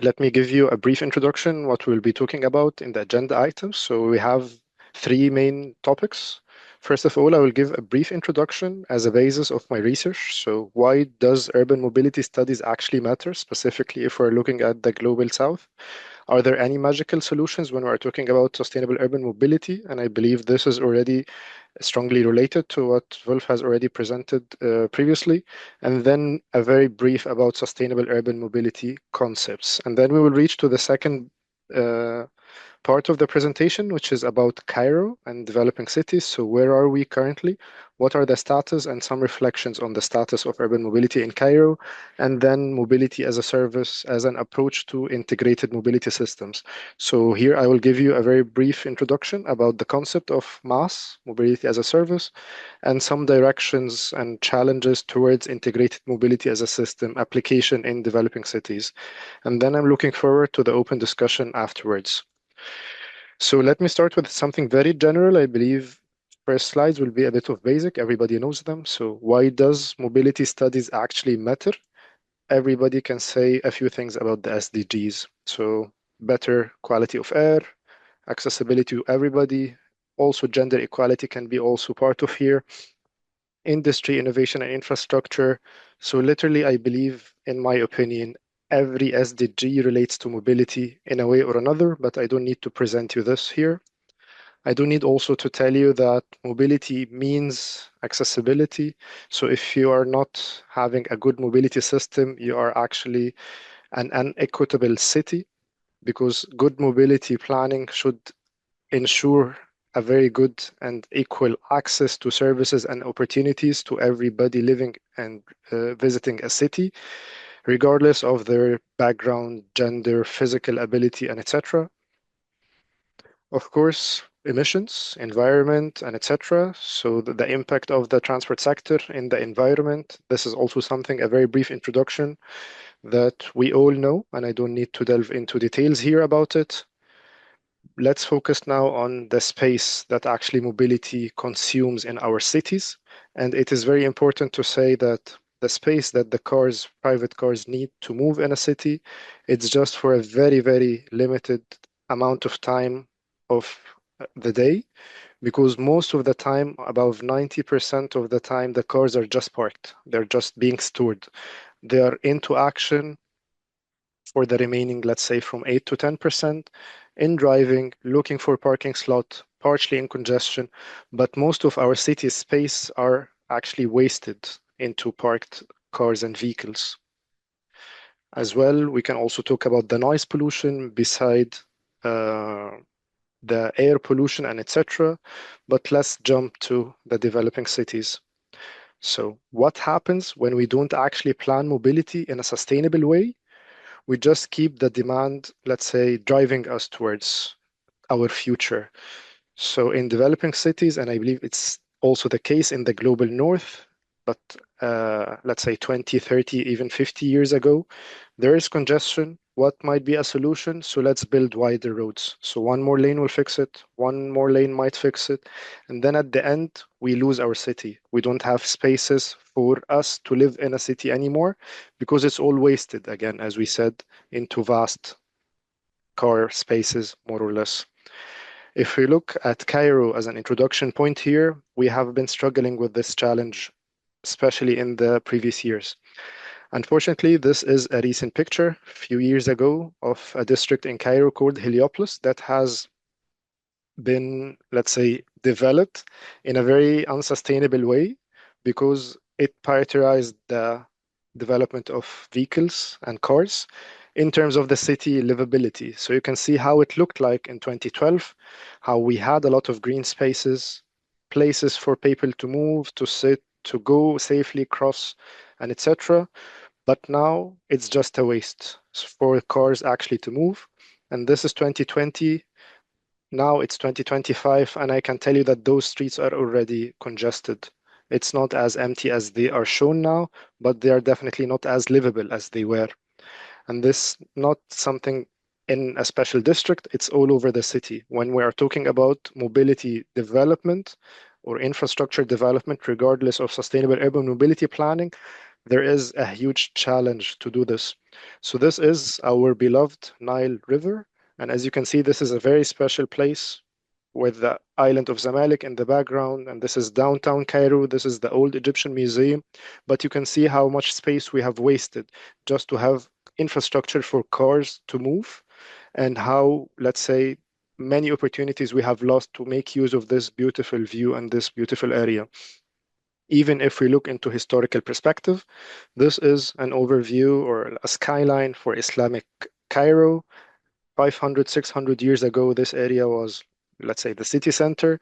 let me give you a brief introduction, what we'll be talking about in the agenda items. So we have three main topics. First of all, I will give a brief introduction as a basis of my research. So why does urban mobility studies actually matter, specifically if we're looking at the global south? Are there any magical solutions when we're talking about sustainable urban mobility? And I believe this is already strongly related to what Wulf has already presented previously. And then a very brief about sustainable urban mobility concepts. And then we will reach to the second part of the presentation, which is about Cairo and developing cities. So where are we currently? What are the status and some reflections on the status of urban mobility in Cairo? And then mobility as a service as an approach to integrated mobility systems. So here I will give you a very brief introduction about the concept of MaaS, mobility as a service, and some directions and challenges towards integrated mobility as a system application in developing cities. And then I'm looking forward to the open discussion afterwards. So let me start with something very general. I believe first slides will be a bit of basic. Everybody knows them. So why does mobility studies actually matter? Everybody can say a few things about the SDGs. So better quality of air, accessibility to everybody. Also gender equality can be also part of here. Industry, innovation, and infrastructure. So literally, I believe, in my opinion, every SDG relates to mobility in a way or another, but I don't need to present you this here. I do need also to tell you that mobility means accessibility. So if you are not having a good mobility system, you are actually an unequitable city, because good mobility planning should ensure a very good and equal access to services and opportunities to everybody living and visiting a city, regardless of their background, gender, physical ability, and etc. Of course, emissions, environment, and etc. So the impact of the transport sector in the environment. This is also something, a very brief introduction that we all know, and I don't need to delve into details here about it. Let's focus now on the space that actually mobility consumes in our cities. And it is very important to say that the space that the private cars need to move in a city, it's just for a very, very limited amount of time of the day, because most of the time, above 90% of the time, the cars are just parked. They're just being stored. They are into action for the remaining, let's say, from 8 to 10% in driving, looking for parking slot, partially in congestion, but most of our city space are actually wasted into parked cars and vehicles. As well, we can also talk about the noise pollution beside the air pollution and etc. But let's jump to the developing cities. So what happens when we don't actually plan mobility in a sustainable way? We just keep the demand, let's say, driving us towards our future. So in developing cities, and I believe it's also the case in the global north, but let's say 20, 30, even 50 years ago, there is congestion. What might be a solution? So let's build wider roads. So one more lane will fix it, one more lane might fix it. And then at the end, we lose our city. We don't have spaces for us to live in a city anymore because it's all wasted, again, as we said, into vast car spaces, more or less. If we look at Cairo as an introduction point here, we have been struggling with this challenge, especially in the previous years. Unfortunately, this is a recent picture, a few years ago, of a district in Cairo called Heliopolis that has been, let's say, developed in a very unsustainable way because it prioritized the development of vehicles and cars in terms of the city livability. So you can see how it looked like in 2012, how we had a lot of green spaces, places for people to move, to sit, to go safely, cross, and etc. But now it's just a waste for cars actually to move. And this is 2020. Now it's 2025, and I can tell you that those streets are already congested. It's not as empty as they are shown now, but they are definitely not as livable as they were. And this not something in a special district, it's all over the city. When we are talking about mobility development or infrastructure development, regardless of sustainable urban mobility planning, there is a huge challenge to do this. So this is our beloved Nile River. And as you can see, this is a very special place with the island of Zamalek in the background. And this is downtown Cairo. This is the old Egyptian museum. But you can see how much space we have wasted just to have infrastructure for cars to move, and how, let's say, many opportunities we have lost to make use of this beautiful view and this beautiful area. Even if we look into historical perspective, this is an overview or a skyline for Islamic Cairo. 500, 600 years ago, this area was, let's say, the city center.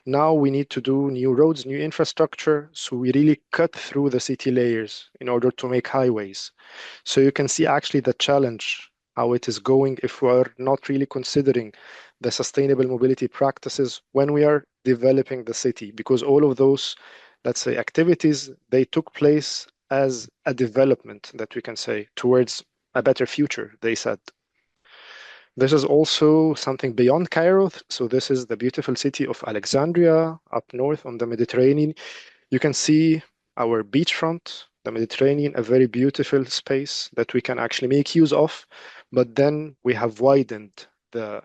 Now we need to do new roads, new infrastructure. So we really cut through the city layers in order to make highways. So you can see actually the challenge, how it is going if we are not really considering the sustainable mobility practices when we are developing the city, because all of those, let's say, activities, they took place as a development that we can say towards a better future, they said. This is also something beyond Cairo. So this is the beautiful city of Alexandria up north on the Mediterranean. You can see our beachfront, the Mediterranean, a very beautiful space that we can actually make use of. But then we have widened the,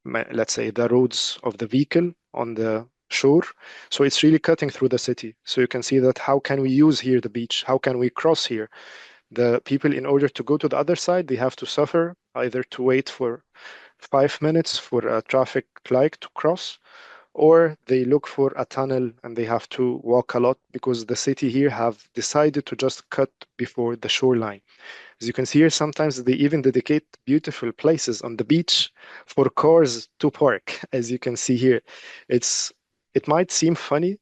let's say, the roads of the vehicle on the shore. So it's really cutting through the city. So you can see that how can we use here the beach? How can we cross here? The people, in order to go to the other side, they have to suffer either to wait for 5 minutes for a traffic light to cross, or they look for a tunnel and they have to walk a lot because the city here have decided to just cut before the shoreline. As you can see here, sometimes they even dedicate beautiful places on the beach for cars to park. As you can see here, it might seem funny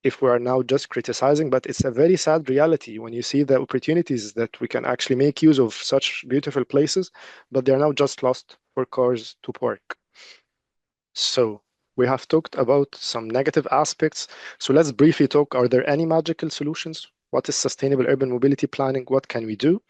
if we are now just criticizing, but it's a very sad reality when you see the opportunities that we can actually make use of such beautiful places, but they're now just lost for cars to park. So we have talked about some negative aspects. So let's briefly talk, are there any magical solutions? What is sustainable urban mobility planning? What can we do?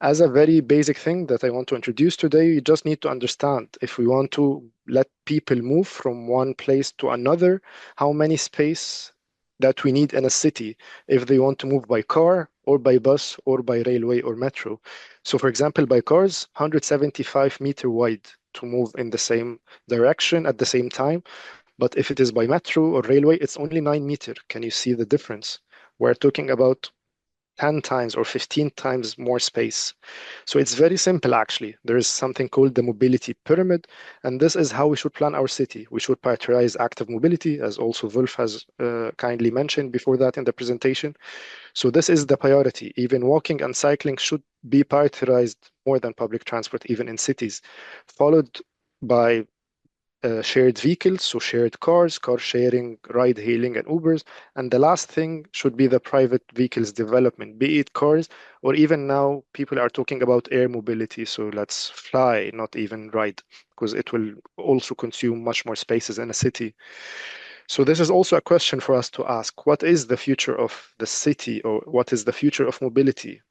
As a very basic thing that I want to introduce today, you just need to understand if we want to let people move from one place to another, how many space that we need in a city if they want to move by car or by bus or by railway or metro. So for example, by cars, 175-meter wide to move in the same direction at the same time. But if it is by metro or railway, it's only 9 meter. Can you see the difference? We're talking about 10 times or 15 times more space. So it's very simple, actually. There is something called the mobility pyramid, and this is how we should plan our city. We should prioritize active mobility, as also Wulf has kindly mentioned before that in the presentation. So this is the priority. Even walking and cycling should be prioritized more than public transport, even in cities, followed by shared vehicles, so shared cars, car sharing, ride hailing, and Ubers. And the last thing should be the private vehicles development, be it cars, or even now people are talking about air mobility. So let's fly, not even ride, because it will also consume much more spaces in a city. So this is also a question for us to ask. What is the future of the city, or what is the future of mobility?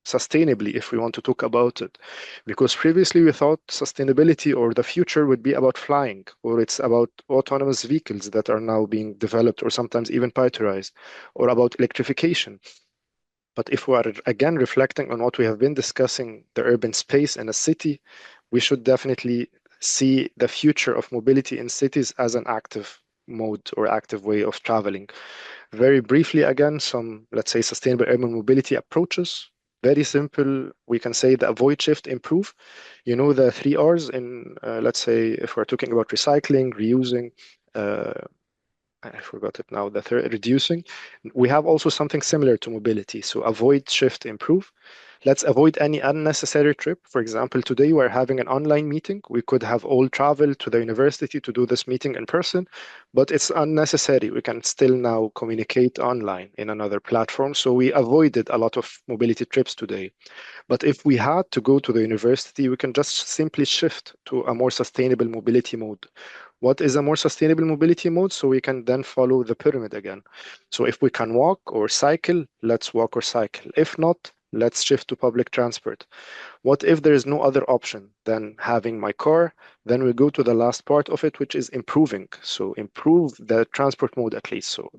Sustainably, if we want to talk about it. Because previously we thought sustainability or the future would be about flying, or it's about autonomous vehicles that are now being developed or sometimes even prioritized, or about electrification. But if we are again reflecting on what we have been discussing, the urban space in a city, we should definitely see the future of mobility in cities as an active mode or active way of traveling. Very briefly, again, some, let's say, sustainable urban mobility approaches. Very simple. We can say the avoid, shift, improve. You know, the 3 R's in, let's say, if we're talking about recycling, reusing, uh, I forgot it now, the third, reducing. We have also something similar to mobility. So avoid, shift, improve. Let's avoid any unnecessary trip. For example, today we're having an online meeting. We could have all traveled to the university to do this meeting in person, but it's unnecessary. We can still now communicate online in another platform. So we avoided a lot of mobility trips today. But if we had to go to the university, we can just simply shift to a more sustainable mobility mode. What is a more sustainable mobility mode? So we can then follow the pyramid again. So if we can walk or cycle, let's walk or cycle. If not, let's shift to public transport. What if there is no other option than having my car? Then we go to the last part of it, which is improving. So improve the transport mode at least. So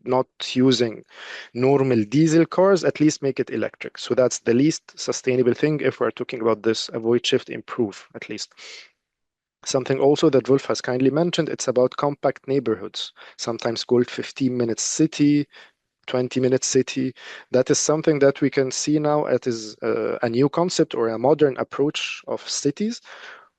not using normal diesel cars, at least make it electric. So that's the least sustainable thing if we're talking about this avoid, shift, improve at least. Something also that Wulf has kindly mentioned, it's about compact neighborhoods, sometimes called 15-minute city, 20-minute city. That is something that we can see now. It is a new concept or a modern approach of cities,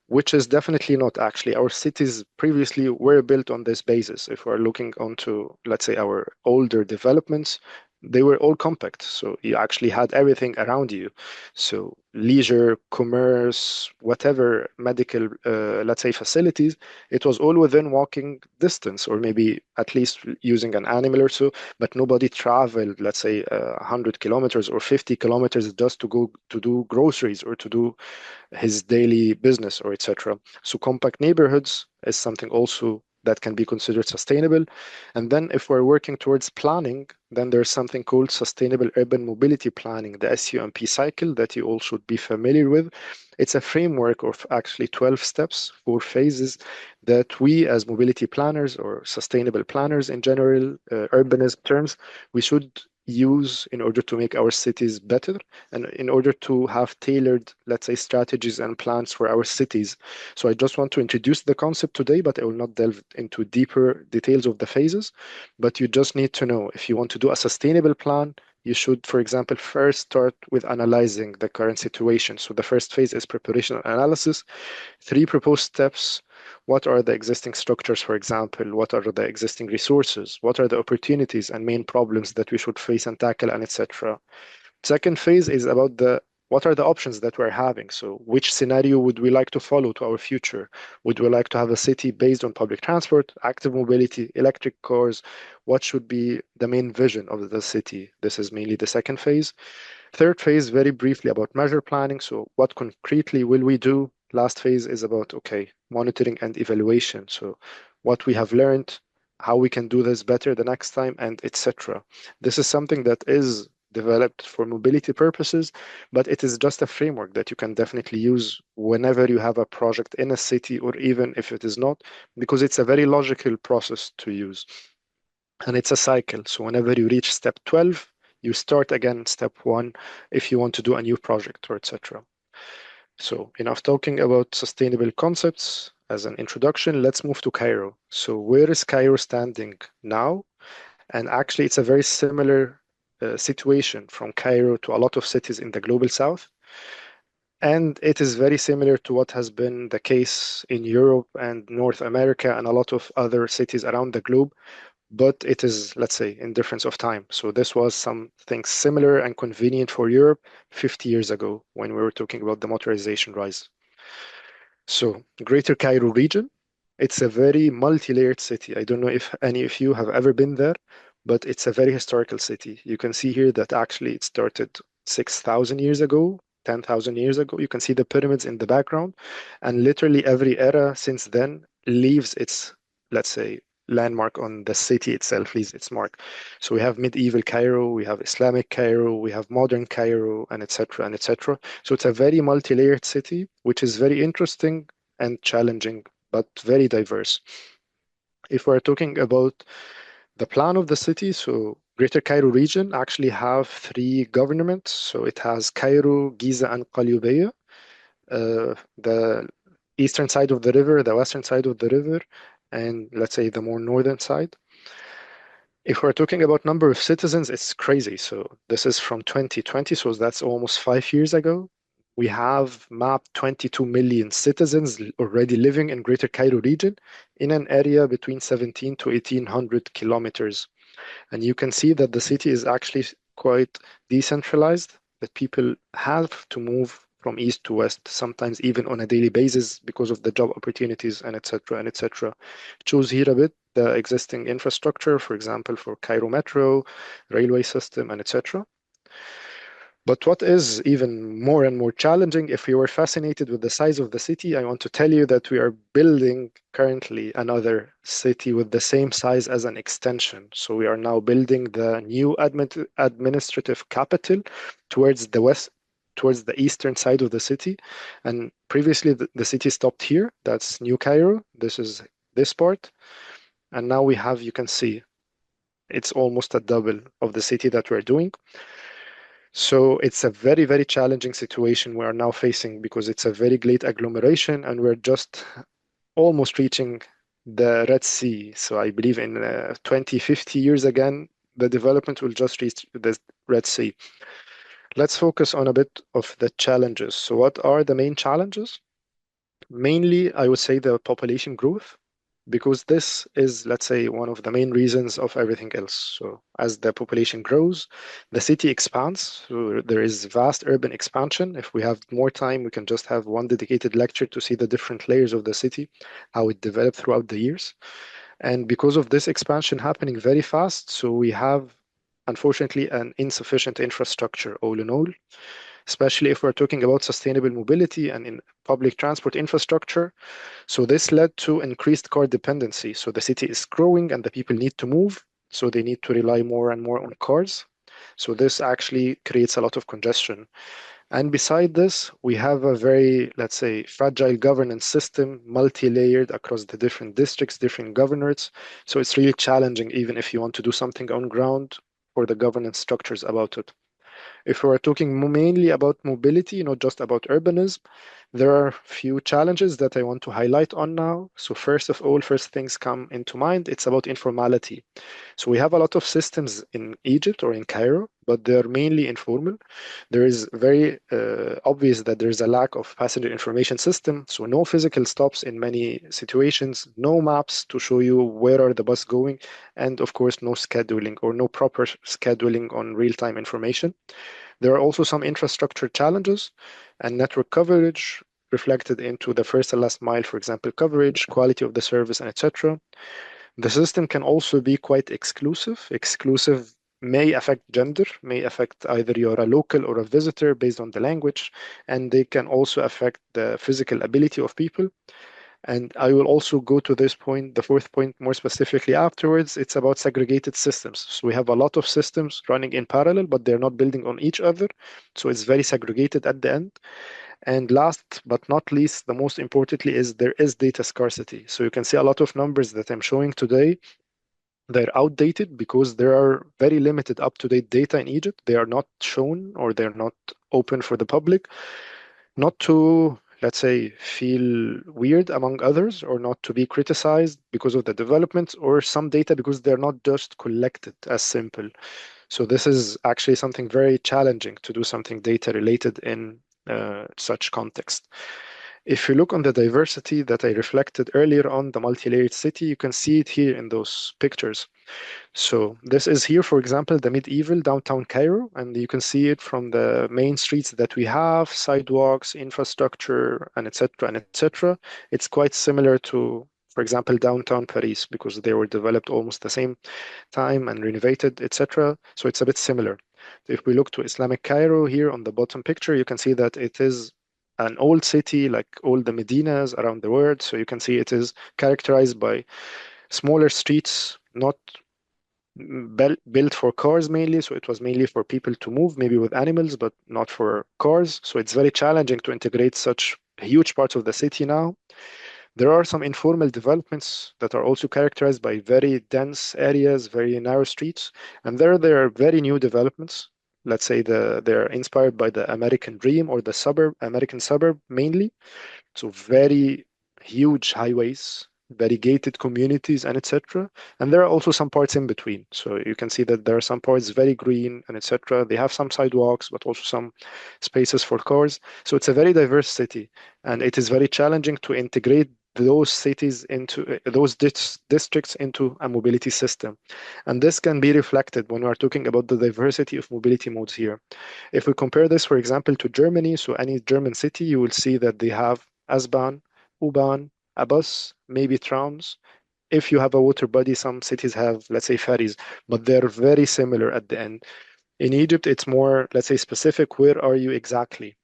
which is definitely not actually. Our cities previously were built on this basis. If we're looking onto, let's say, our older developments, they were all compact. So you actually had everything around you. So leisure, commerce, whatever medical, let's say, facilities, it was all within walking distance, or maybe at least using an animal or so, but nobody traveled, let's say, 100 kilometers or 50 kilometers just to go to do groceries or to do his daily business or etc. So compact neighborhoods is something also that can be considered sustainable. And then if we're working towards planning, then there's something called sustainable urban mobility planning, the SUMP cycle that you all should be familiar with. It's a framework of actually 12 steps, 4 phases that we as mobility planners or sustainable planners in general, urbanism terms, we should use in order to make our cities better and in order to have tailored, let's say, strategies and plans for our cities. So I just want to introduce the concept today, but I will not delve into deeper details of the phases. But you just need to know if you want to do a sustainable plan, you should, for example, first start with analyzing the current situation. So the first phase is preparation and analysis. 3 proposed steps. What are the existing structures, for example? What are the existing resources? What are the opportunities and main problems that we should face and tackle, and etc. Second phase is about the what are the options that we're having? So which scenario would we like to follow to our future? Would we like to have a city based on public transport, active mobility, electric cars? What should be the main vision of the city? This is mainly the second phase. Third phase, very briefly about measure planning. So what concretely will we do? Last phase is about, okay, monitoring and evaluation. So what we have learned, how we can do this better the next time, and etc. This is something that is developed for mobility purposes, but it is just a framework that you can definitely use whenever you have a project in a city, or even if it is not, because it's a very logical process to use. And it's a cycle. So whenever you reach step 12, you start again step 1 if you want to do a new project or etc. So enough talking about sustainable concepts as an introduction. Let's move to Cairo. So where is Cairo standing now? And actually, it's a very similar situation from Cairo to a lot of cities in the global south. And it is very similar to what has been the case in Europe and North America and a lot of other cities around the globe, but it is, let's say, in difference of time. So this was something similar and convenient for Europe 50 years ago when we were talking about the motorization rise. So Greater Cairo region, it's a very multi-layered city. I don't know if any of you have ever been there, but it's a very historical city. You can see here that actually it started 6,000 years ago, 10,000 years ago. You can see the pyramids in the background, and literally every era since then leaves its, let's say, landmark on the city itself, leaves its mark. So we have medieval Cairo, we have Islamic Cairo, we have modern Cairo, and etc. and etc. So it's a very multi-layered city, which is very interesting and challenging, but very diverse. If we're talking about the plan of the city, so Greater Cairo region actually have three governments. So it has Cairo, Giza, and Qalyubiyya. The eastern side of the river, the western side of the river, and let's say the more northern side. If we're talking about number of citizens, it's crazy. So this is from 2020, so that's almost 5 years ago. We have mapped 22 million citizens already living in Greater Cairo region in an area between 17 to 1800 kilometers. And you can see that the city is actually quite decentralized, that people have to move from east to west, sometimes even on a daily basis because of the job opportunities and etc. and etc. Choose here a bit the existing infrastructure, for example, for Cairo Metro, railway system, and etc. But what is even more and more challenging, if you were fascinated with the size of the city, I want to tell you that we are building currently another city with the same size as an extension. So we are now building the new administrative capital towards the west, towards the eastern side of the city. And previously the city stopped here. That's New Cairo. This is this part. And now we have, you can see, it's almost a double of the city that we're doing. So it's a very, very challenging situation we are now facing because it's a very great agglomeration and we're just almost reaching the Red Sea. So I believe in 20, 50 years again, the development will just reach the Red Sea. Let's focus on a bit of the challenges. So what are the main challenges? Mainly, I would say the population growth, because this is, let's say, one of the main reasons of everything else. So as the population grows, the city expands. So there is vast urban expansion. If we have more time, we can just have one dedicated lecture to see the different layers of the city, how it developed throughout the years. And because of this expansion happening very fast, so we have, unfortunately, an insufficient infrastructure all in all, especially if we're talking about sustainable mobility and in public transport infrastructure. So this led to increased car dependency. So the city is growing and the people need to move. So they need to rely more and more on cars. So this actually creates a lot of congestion. And beside this, we have a very, let's say, fragile governance system, multi-layered across the different districts, different governorates. So it's really challenging, even if you want to do something on ground, for the governance structures about it. If we're talking mainly about mobility, not just about urbanism, there are few challenges that I want to highlight on now. So first of all, first things come into mind, it's about informality. So we have a lot of systems in Egypt or in Cairo, but they're mainly informal. There is very obvious that there's a lack of passenger information system. So no physical stops in many situations, no maps to show you where are the bus going, and of course, no scheduling or no proper scheduling on real-time information. There are also some infrastructure challenges and network coverage reflected into the first and last mile, for example, coverage, quality of the service, and etc. The system can also be quite exclusive. Exclusive may affect gender, may affect either you're a local or a visitor based on the language, and they can also affect the physical ability of people. And I will also go to this point, the fourth point, more specifically afterwards. It's about segregated systems. So we have a lot of systems running in parallel, but they're not building on each other. So it's very segregated at the end. And last but not least, the most importantly is there is data scarcity. So you can see a lot of numbers that I'm showing today They're outdated because there are very limited up-to-date data in Egypt. They are not shown or they're not open for the public, not to, let's say, feel weird among others or not to be criticized because of the developments, or some data because they're not just collected as simple. So this is actually something very challenging to do something data related in such context. If you look on the diversity that I reflected earlier on, the multi-layered city, you can see it here in those pictures. So this is here, for example, the medieval downtown Cairo, and you can see it from the main streets that we have, sidewalks, infrastructure, and etc. and etc. It's quite similar to, for example, downtown Paris, because they were developed almost the same time and renovated, etc. So it's a bit similar. If we look to Islamic Cairo here on the bottom picture, you can see that it is an old city like all the Medinas around the world. So you can see it is characterized by smaller streets, not built for cars mainly. So it was mainly for people to move, maybe with animals, but not for cars. So it's very challenging to integrate such huge parts of the city now. There are some informal developments that are also characterized by very dense areas, very narrow streets, and there are very new developments. Let's say they're inspired by the American dream or the American suburb mainly. So very huge highways, very gated communities, and etc. And there are also some parts in between. So you can see that there are some parts very green and etc. They have some sidewalks, but also some spaces for cars. So it's a very diverse city, and it is very challenging to integrate those cities into those districts into a mobility system. And this can be reflected when we are talking about the diversity of mobility modes here. If we compare this, for example, to Germany, so any German city, you will see that they have S-Bahn, U-Bahn, a bus, maybe trams. If you have a water body, some cities have, let's say, ferries, but they're very similar at the end. In Egypt, it's more, let's say, specific. Where are you exactly?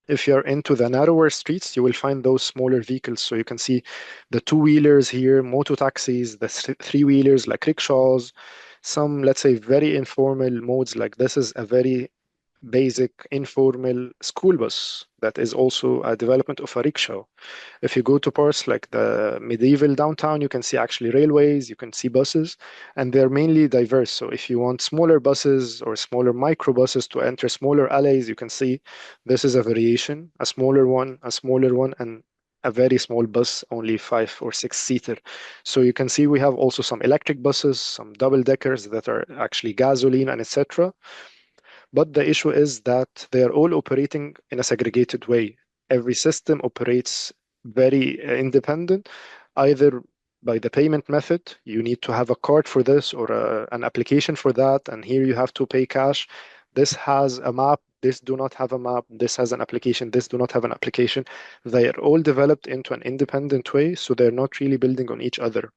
If you're into the narrower streets, you will find those smaller vehicles. So you can see the two-wheelers here, moto taxis, the three-wheelers like rickshaws, some, let's say, very informal modes like this is a very basic informal school bus that is also a development of a rickshaw. If you go to parts like the medieval downtown, you can see actually railways, you can see buses, and they're mainly diverse. So if you want smaller buses or smaller microbuses to enter smaller alleys, you can see this is a variation, a smaller one, and a very small bus, only 5 or 6 seater. So you can see we have also some electric buses, some double deckers that are actually gasoline and etc. But the issue is that they are all operating in a segregated way. Every system operates very independent, either by the payment method. You need to have a card for this or an application for that, and here you have to pay cash. This has a map. This do not have a map. This has an application. This do not have an application. They are all developed into an independent way, so they're not really building on each other.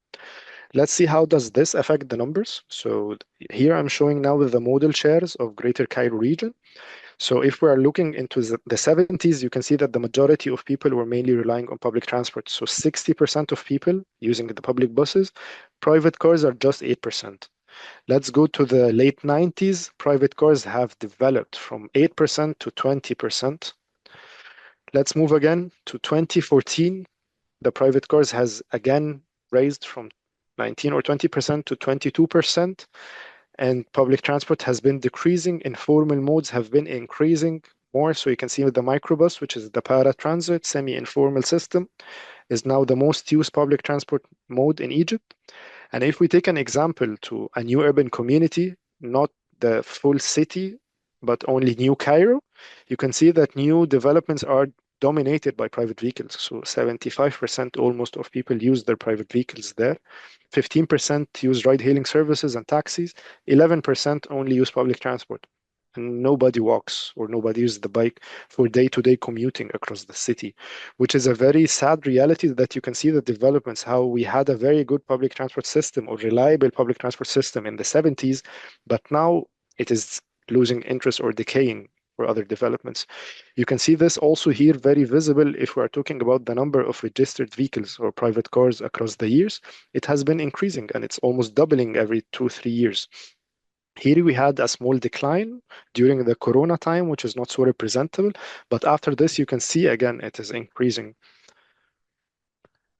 Let's see how does this affect the numbers. So here I'm showing now the modal shares of Greater Cairo region. So if we are looking into the 70s, you can see that the majority of people were mainly relying on public transport. So 60% of people using the public buses, private cars are just 8%. Let's go to the late 90s. Private cars have developed from 8% to 20%. Let's move again to 2014. The private cars has again raised from 19 or 20% to 22%, and public transport has been decreasing. Informal modes have been increasing more. So you can see with the microbus, which is the paratransit semi-informal system, is now the most used public transport mode in Egypt. And if we take an example to a new urban community, not the full city, but only New Cairo, you can see that new developments are dominated by private vehicles. So 75% almost of people use their private vehicles there. 15% use ride-hailing services and taxis. 11% only use public transport. And nobody walks or nobody uses the bike for day-to-day commuting across the city, which is a very sad reality that you can see the developments, how we had a very good public transport system or reliable public transport system in the 70s, but now it is losing interest or decaying for other developments. You can see this also here very visible if we are talking about the number of registered vehicles or private cars across the years. It has been increasing and it's almost doubling every 2, 3 years. Here we had a small decline during the Corona time, which is not so representable. But after this, you can see again, it is increasing.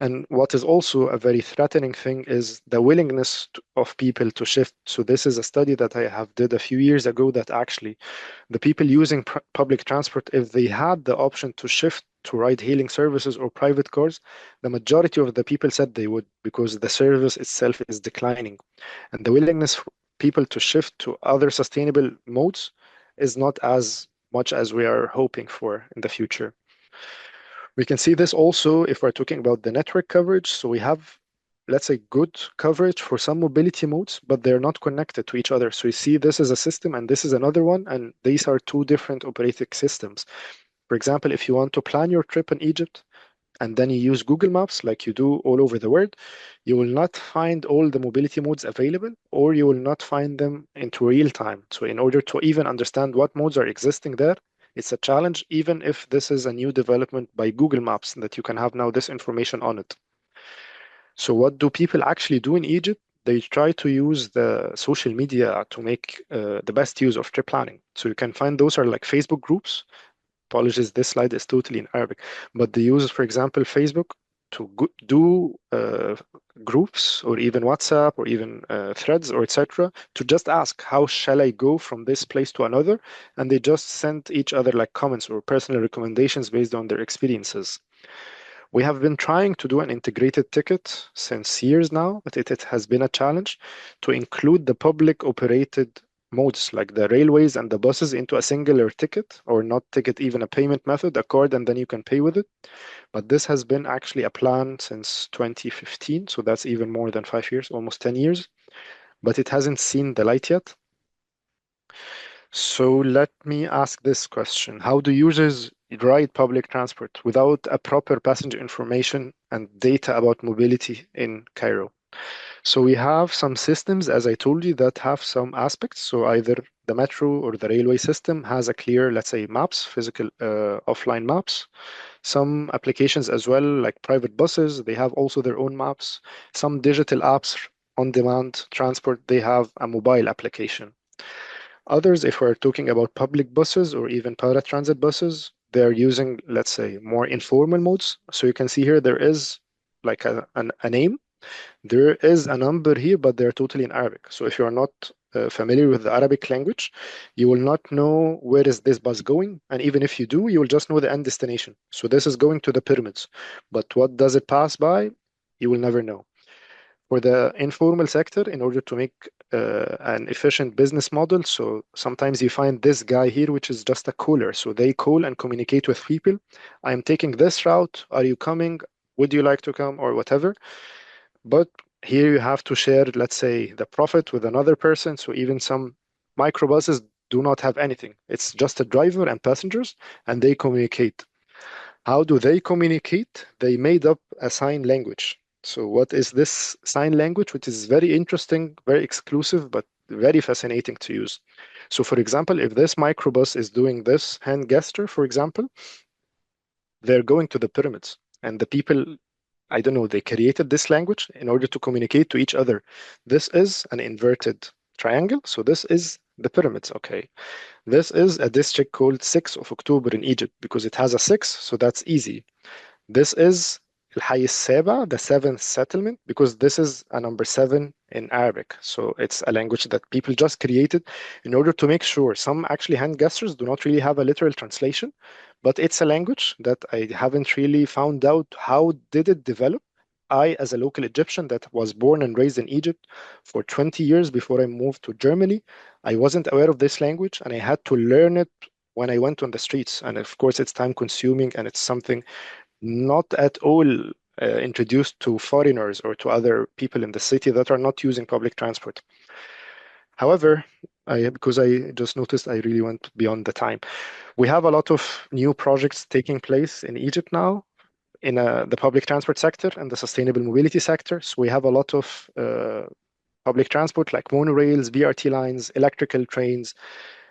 And what is also a very threatening thing is the willingness of people to shift. So this is a study that I have did a few years ago that actually the people using public transport, if they had the option to shift to ride-hailing services or private cars, the majority of the people said they would because the service itself is declining. And the willingness for people to shift to other sustainable modes is not as much as we are hoping for in the future. We can see this also if we're talking about the network coverage. So we have, let's say, good coverage for some mobility modes, but they're not connected to each other. So you see this is a system and this is another one, and these are two different operating systems. For example, if you want to plan your trip in Egypt, and then you use Google Maps like you do all over the world, you will not find all the mobility modes available, or you will not find them into real time. So in order to even understand what modes are existing there, it's a challenge, even if this is a new development by Google Maps that you can have now this information on it. So what do people actually do in Egypt? They try to use the social media to make the best use of trip planning. So you can find those are like Facebook groups. Apologies, this slide is totally in Arabic, but they use, for example, Facebook to do groups or even WhatsApp or even threads or etc. to just ask, how shall I go from this place to another? And they just send each other like comments or personal recommendations based on their experiences. We have been trying to do an integrated ticket since years now, but it has been a challenge to include the public operated modes like the railways and the buses into a singular ticket, or not ticket, even a payment method, a card, and then you can pay with it. But this has been actually a plan since 2015, so that's even more than 5 years, almost 10 years, but it hasn't seen the light yet. So let me ask this question. How do users ride public transport without a proper passenger information and data about mobility in Cairo? So we have some systems, as I told you, that have some aspects. So either the metro or the railway system has a clear, let's say, maps, physical offline maps. Some applications as well, like private buses, they have also their own maps. Some digital apps, on-demand transport, they have a mobile application. Others, if we're talking about public buses or even paratransit buses, they're using, let's say, more informal modes. So you can see here there is like a name. There is a number here, but they're totally in Arabic. So if you're not familiar with the Arabic language, you will not know where is this bus going. And even if you do, you will just know the end destination. So this is going to the pyramids. But what does it pass by? You will never know. For the informal sector, in order to make an efficient business model, so sometimes you find this guy here, which is just a caller. So they call and communicate with people. I'm taking this route. Are you coming? Would you like to come or whatever? But here you have to share, let's say, the profit with another person. So even some microbuses do not have anything. It's just a driver and passengers, and they communicate. How do they communicate? They made up a sign language. So what is this sign language, which is very interesting, very exclusive, but very fascinating to use? So for example, if this microbus is doing this hand gesture, for example, they're going to the pyramids, and the people, I don't know, they created this language in order to communicate to each other. This is an inverted triangle, so this is the pyramids, okay. This is a district called 6th of October in Egypt because it has a 6, so that's easy. This is الحي السابع, the seventh settlement, because this is a number 7 in Arabic. So it's a language that people just created in order to make sure. Some actually hand gestures do not really have a literal translation, but it's a language that I haven't really found out how did it develop. I, as a local Egyptian that was born and raised in Egypt for 20 years before I moved to Germany, I wasn't aware of this language and I had to learn it when I went on the streets. And of course, it's time consuming and it's something not at all introduced to foreigners or to other people in the city that are not using public transport. However, because I just noticed I really went beyond the time. We have a lot of new projects taking place in Egypt now in the public transport sector and the sustainable mobility sector. So we have a lot of public transport like monorails, BRT lines, electrical trains,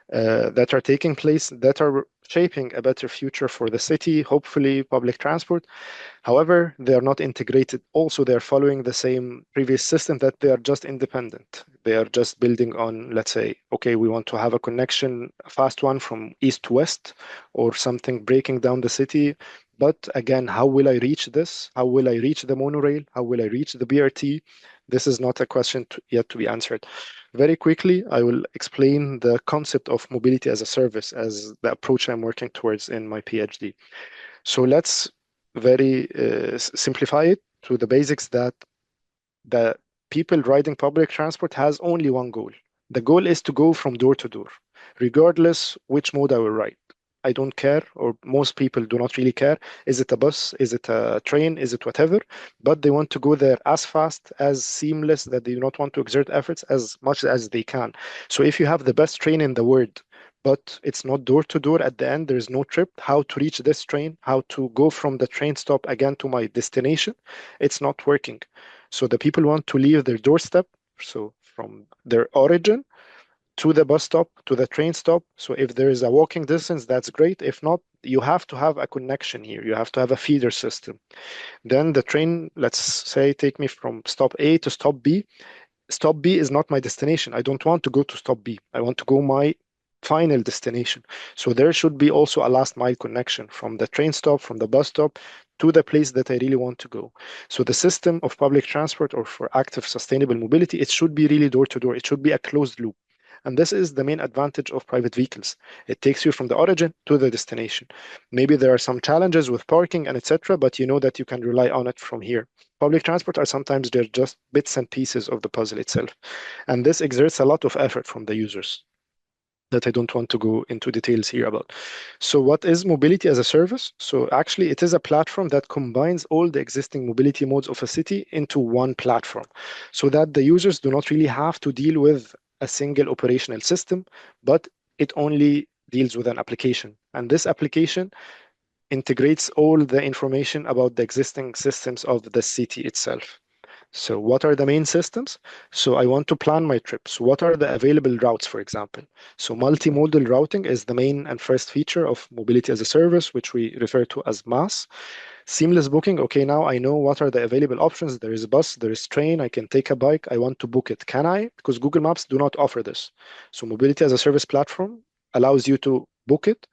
that are taking place that are shaping a better future for the city, hopefully public transport. However, they are not integrated. Also, they're following the same previous system that they are just independent. They are just building on, let's say, okay, we want to have a connection, a fast one from east to west or something breaking down the city. But again, how will I reach this? How will I reach the monorail? How will I reach the BRT? This is not a question yet to be answered. Very quickly, I will explain the concept of mobility as a service as the approach I'm working towards in my PhD. So let's very simplify it to the basics that the people riding public transport has only one goal. The goal is to go from door to door, regardless which mode I will ride. I don't care, or most people do not really care. Is it a bus? Is it a train? Is it whatever? But they want to go there as fast, as seamless, that they do not want to exert efforts as much as they can. So if you have the best train in the world, but it's not door to door at the end, there is no trip, how to reach this train, how to go from the train stop again to my destination, it's not working. So the people want to leave their doorstep, so from their origin to the bus stop, to the train stop. So if there is a walking distance, that's great. If not, you have to have a connection here. You have to have a feeder system. Then the train, let's say, take me from stop A to stop B. Stop B is not my destination. I don't want to go to stop B. I want to go my final destination. So there should be also a last mile connection from the train stop, from the bus stop to the place that I really want to go. So the system of public transport or for active sustainable mobility, it should be really door to door. It should be a closed loop. And this is the main advantage of private vehicles. It takes you from the origin to the destination. Maybe there are some challenges with parking and etc., but you know that you can rely on it from here. Public transport are sometimes they're just bits and pieces of the puzzle itself. And this exerts a lot of effort from the users that I don't want to go into details here about. So what is mobility as a service? So actually it is a platform that combines all the existing mobility modes of a city into one platform so that the users do not really have to deal with a single operational system, but it only deals with an application. And this application integrates all the information about the existing systems of the city itself. So what are the main systems? So I want to plan my trips. What are the available routes, for example? So multimodal routing is the main and first feature of mobility as a service, which we refer to as MaaS. Seamless booking. Okay, now I know what are the available options. There is a bus, there is train, I can take a bike. I want to book it. Can I? Because Google Maps do not offer this. So mobility as a service platform allows you to book it,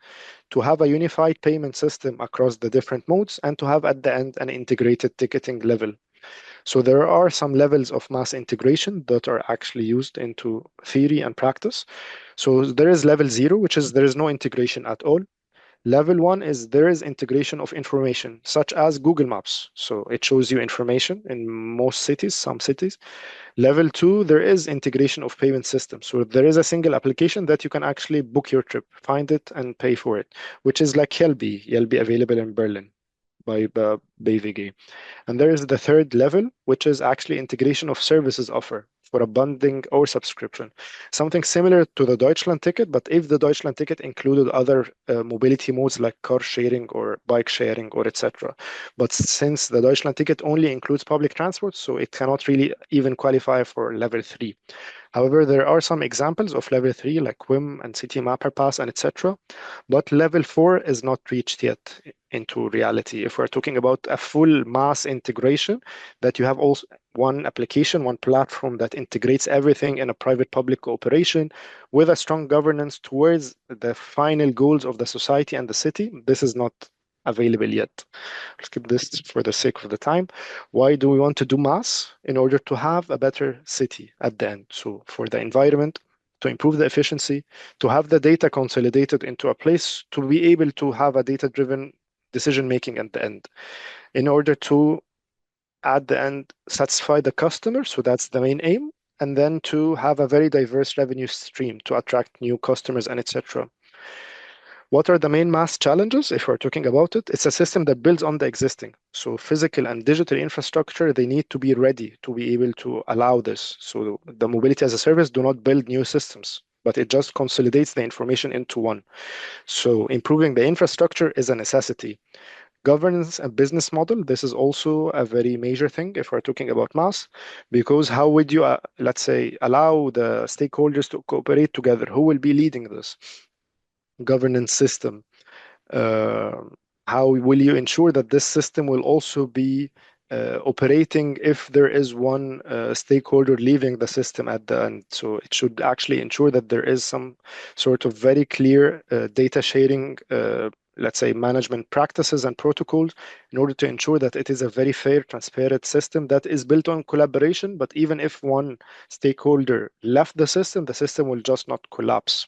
to have a unified payment system across the different modes, and to have at the end an integrated ticketing level. So there are some levels of MaaS integration that are actually used into theory and practice. So there is level 0, which is there is no integration at all. Level 1 is there is integration of information, such as Google Maps. So it shows you information in most cities, some cities. Level 2, there is integration of payment systems. So there is a single application that you can actually book your trip, find it, and pay for it, which is like Yelby available in Berlin by BVG. And there is the third level, which is actually integration of services offer for a bundling or subscription. Something similar to the Deutschland ticket, but if the Deutschland ticket included other mobility modes like car sharing or bike sharing or etc. But since the Deutschland ticket only includes public transport, so it cannot really even qualify for level 3. However, there are some examples of level 3 like WIM and City Mapper Pass and etc. But level 4 is not reached yet into reality. If we're talking about a full MaaS integration, that you have also one application, one platform that integrates everything in a private-public cooperation with a strong governance towards the final goals of the society and the city, this is not available yet. I'll skip this for the sake of the time. Why do we want to do MaaS? In order to have a better city at the end. So for the environment, to improve the efficiency, to have the data consolidated into a place, to be able to have a data-driven decision-making at the end. In order to, at the end, satisfy the customer, so that's the main aim, and then to have a very diverse revenue stream to attract new customers and etc. What are the main MaaS challenges? If we're talking about it, it's a system that builds on the existing. So physical and digital infrastructure, they need to be ready to be able to allow this. So the mobility as a service do not build new systems, but it just consolidates the information into one. So improving the infrastructure is a necessity. Governance and business model, this is also a very major thing if we're talking about MaaS, because how would you, let's say, allow the stakeholders to cooperate together? Who will be leading this governance system? How will you ensure that this system will also be operating if there is one stakeholder leaving the system at the end? So it should actually ensure that there is some sort of very clear data sharing let's say, management practices and protocols in order to ensure that it is a very fair, transparent system that is built on collaboration. But even if one stakeholder left the system will just not collapse.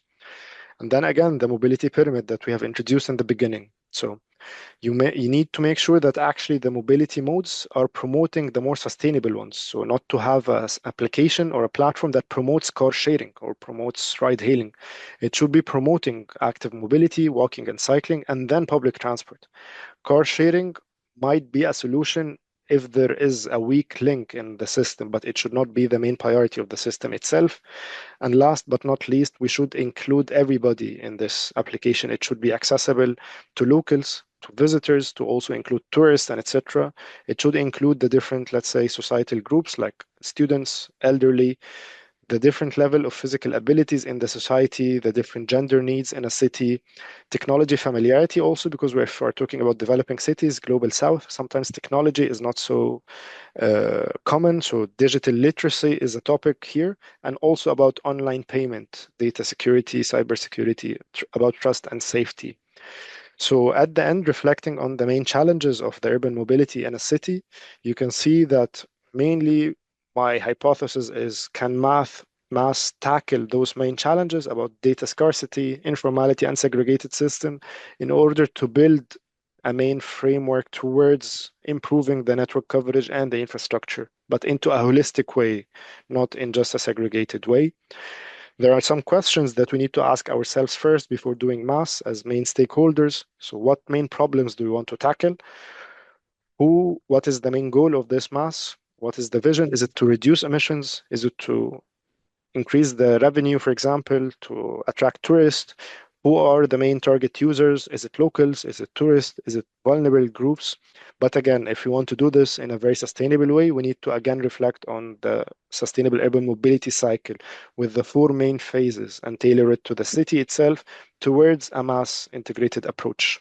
And then again, the mobility pyramid that we have introduced in the beginning. So you need to make sure that actually the mobility modes are promoting the more sustainable ones. So not to have an application or a platform that promotes car sharing or promotes ride hailing. It should be promoting active mobility, walking and cycling, and then public transport. Car sharing might be a solution if there is a weak link in the system, but it should not be the main priority of the system itself. And last but not least, we should include everybody in this application. It should be accessible to locals, to visitors, to also include tourists and etc. It should include the different, let's say, societal groups like students, elderly, the different level of physical abilities in the society, the different gender needs in a city, technology familiarity also, because we're talking about developing cities, global south, sometimes technology is not so common. So digital literacy is a topic here, and also about online payment, data security, cybersecurity, about trust and safety. So at the end, reflecting on the main challenges of the urban mobility in a city, you can see that mainly my hypothesis is, can mass tackle those main challenges about data scarcity, informality, and segregated system in order to build a main framework towards improving the network coverage and the infrastructure, but into a holistic way, not in just a segregated way. There are some questions that we need to ask ourselves first before doing mass as main stakeholders. So what main problems do we want to tackle? What is the main goal of this mass? What is the vision? Is it to reduce emissions? Is it to increase the revenue, for example, to attract tourists? Who are the main target users? Is it locals? Is it tourists? Is it vulnerable groups? But again, if we want to do this in a very sustainable way, we need to again reflect on the sustainable urban mobility cycle with the four main phases and tailor it to the city itself towards a mass integrated approach.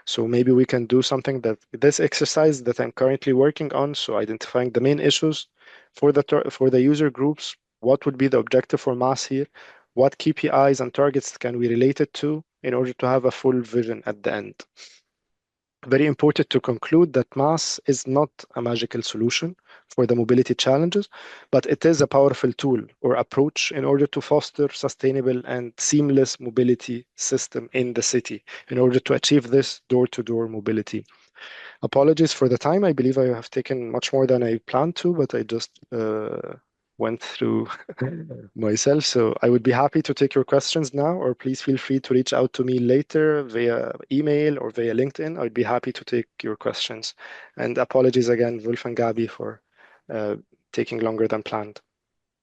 So maybe we can do something that this exercise that I'm currently working on. So identifying the main issues for the user groups, what would be the objective for mass here? What KPIs and targets can we relate it to in order to have a full vision at the end? Very important to conclude that mass is not a magical solution for the mobility challenges, but it is a powerful tool or approach in order to foster sustainable and seamless mobility system in the city in order to achieve this door-to-door mobility. Apologies for the time. I believe I have taken much more than I planned to, but I just went through myself. So I would be happy to take your questions now, or please feel free to reach out to me later via email or via LinkedIn. I'd be happy to take your questions. And apologies again, Wulf and Gabi, for taking longer than planned.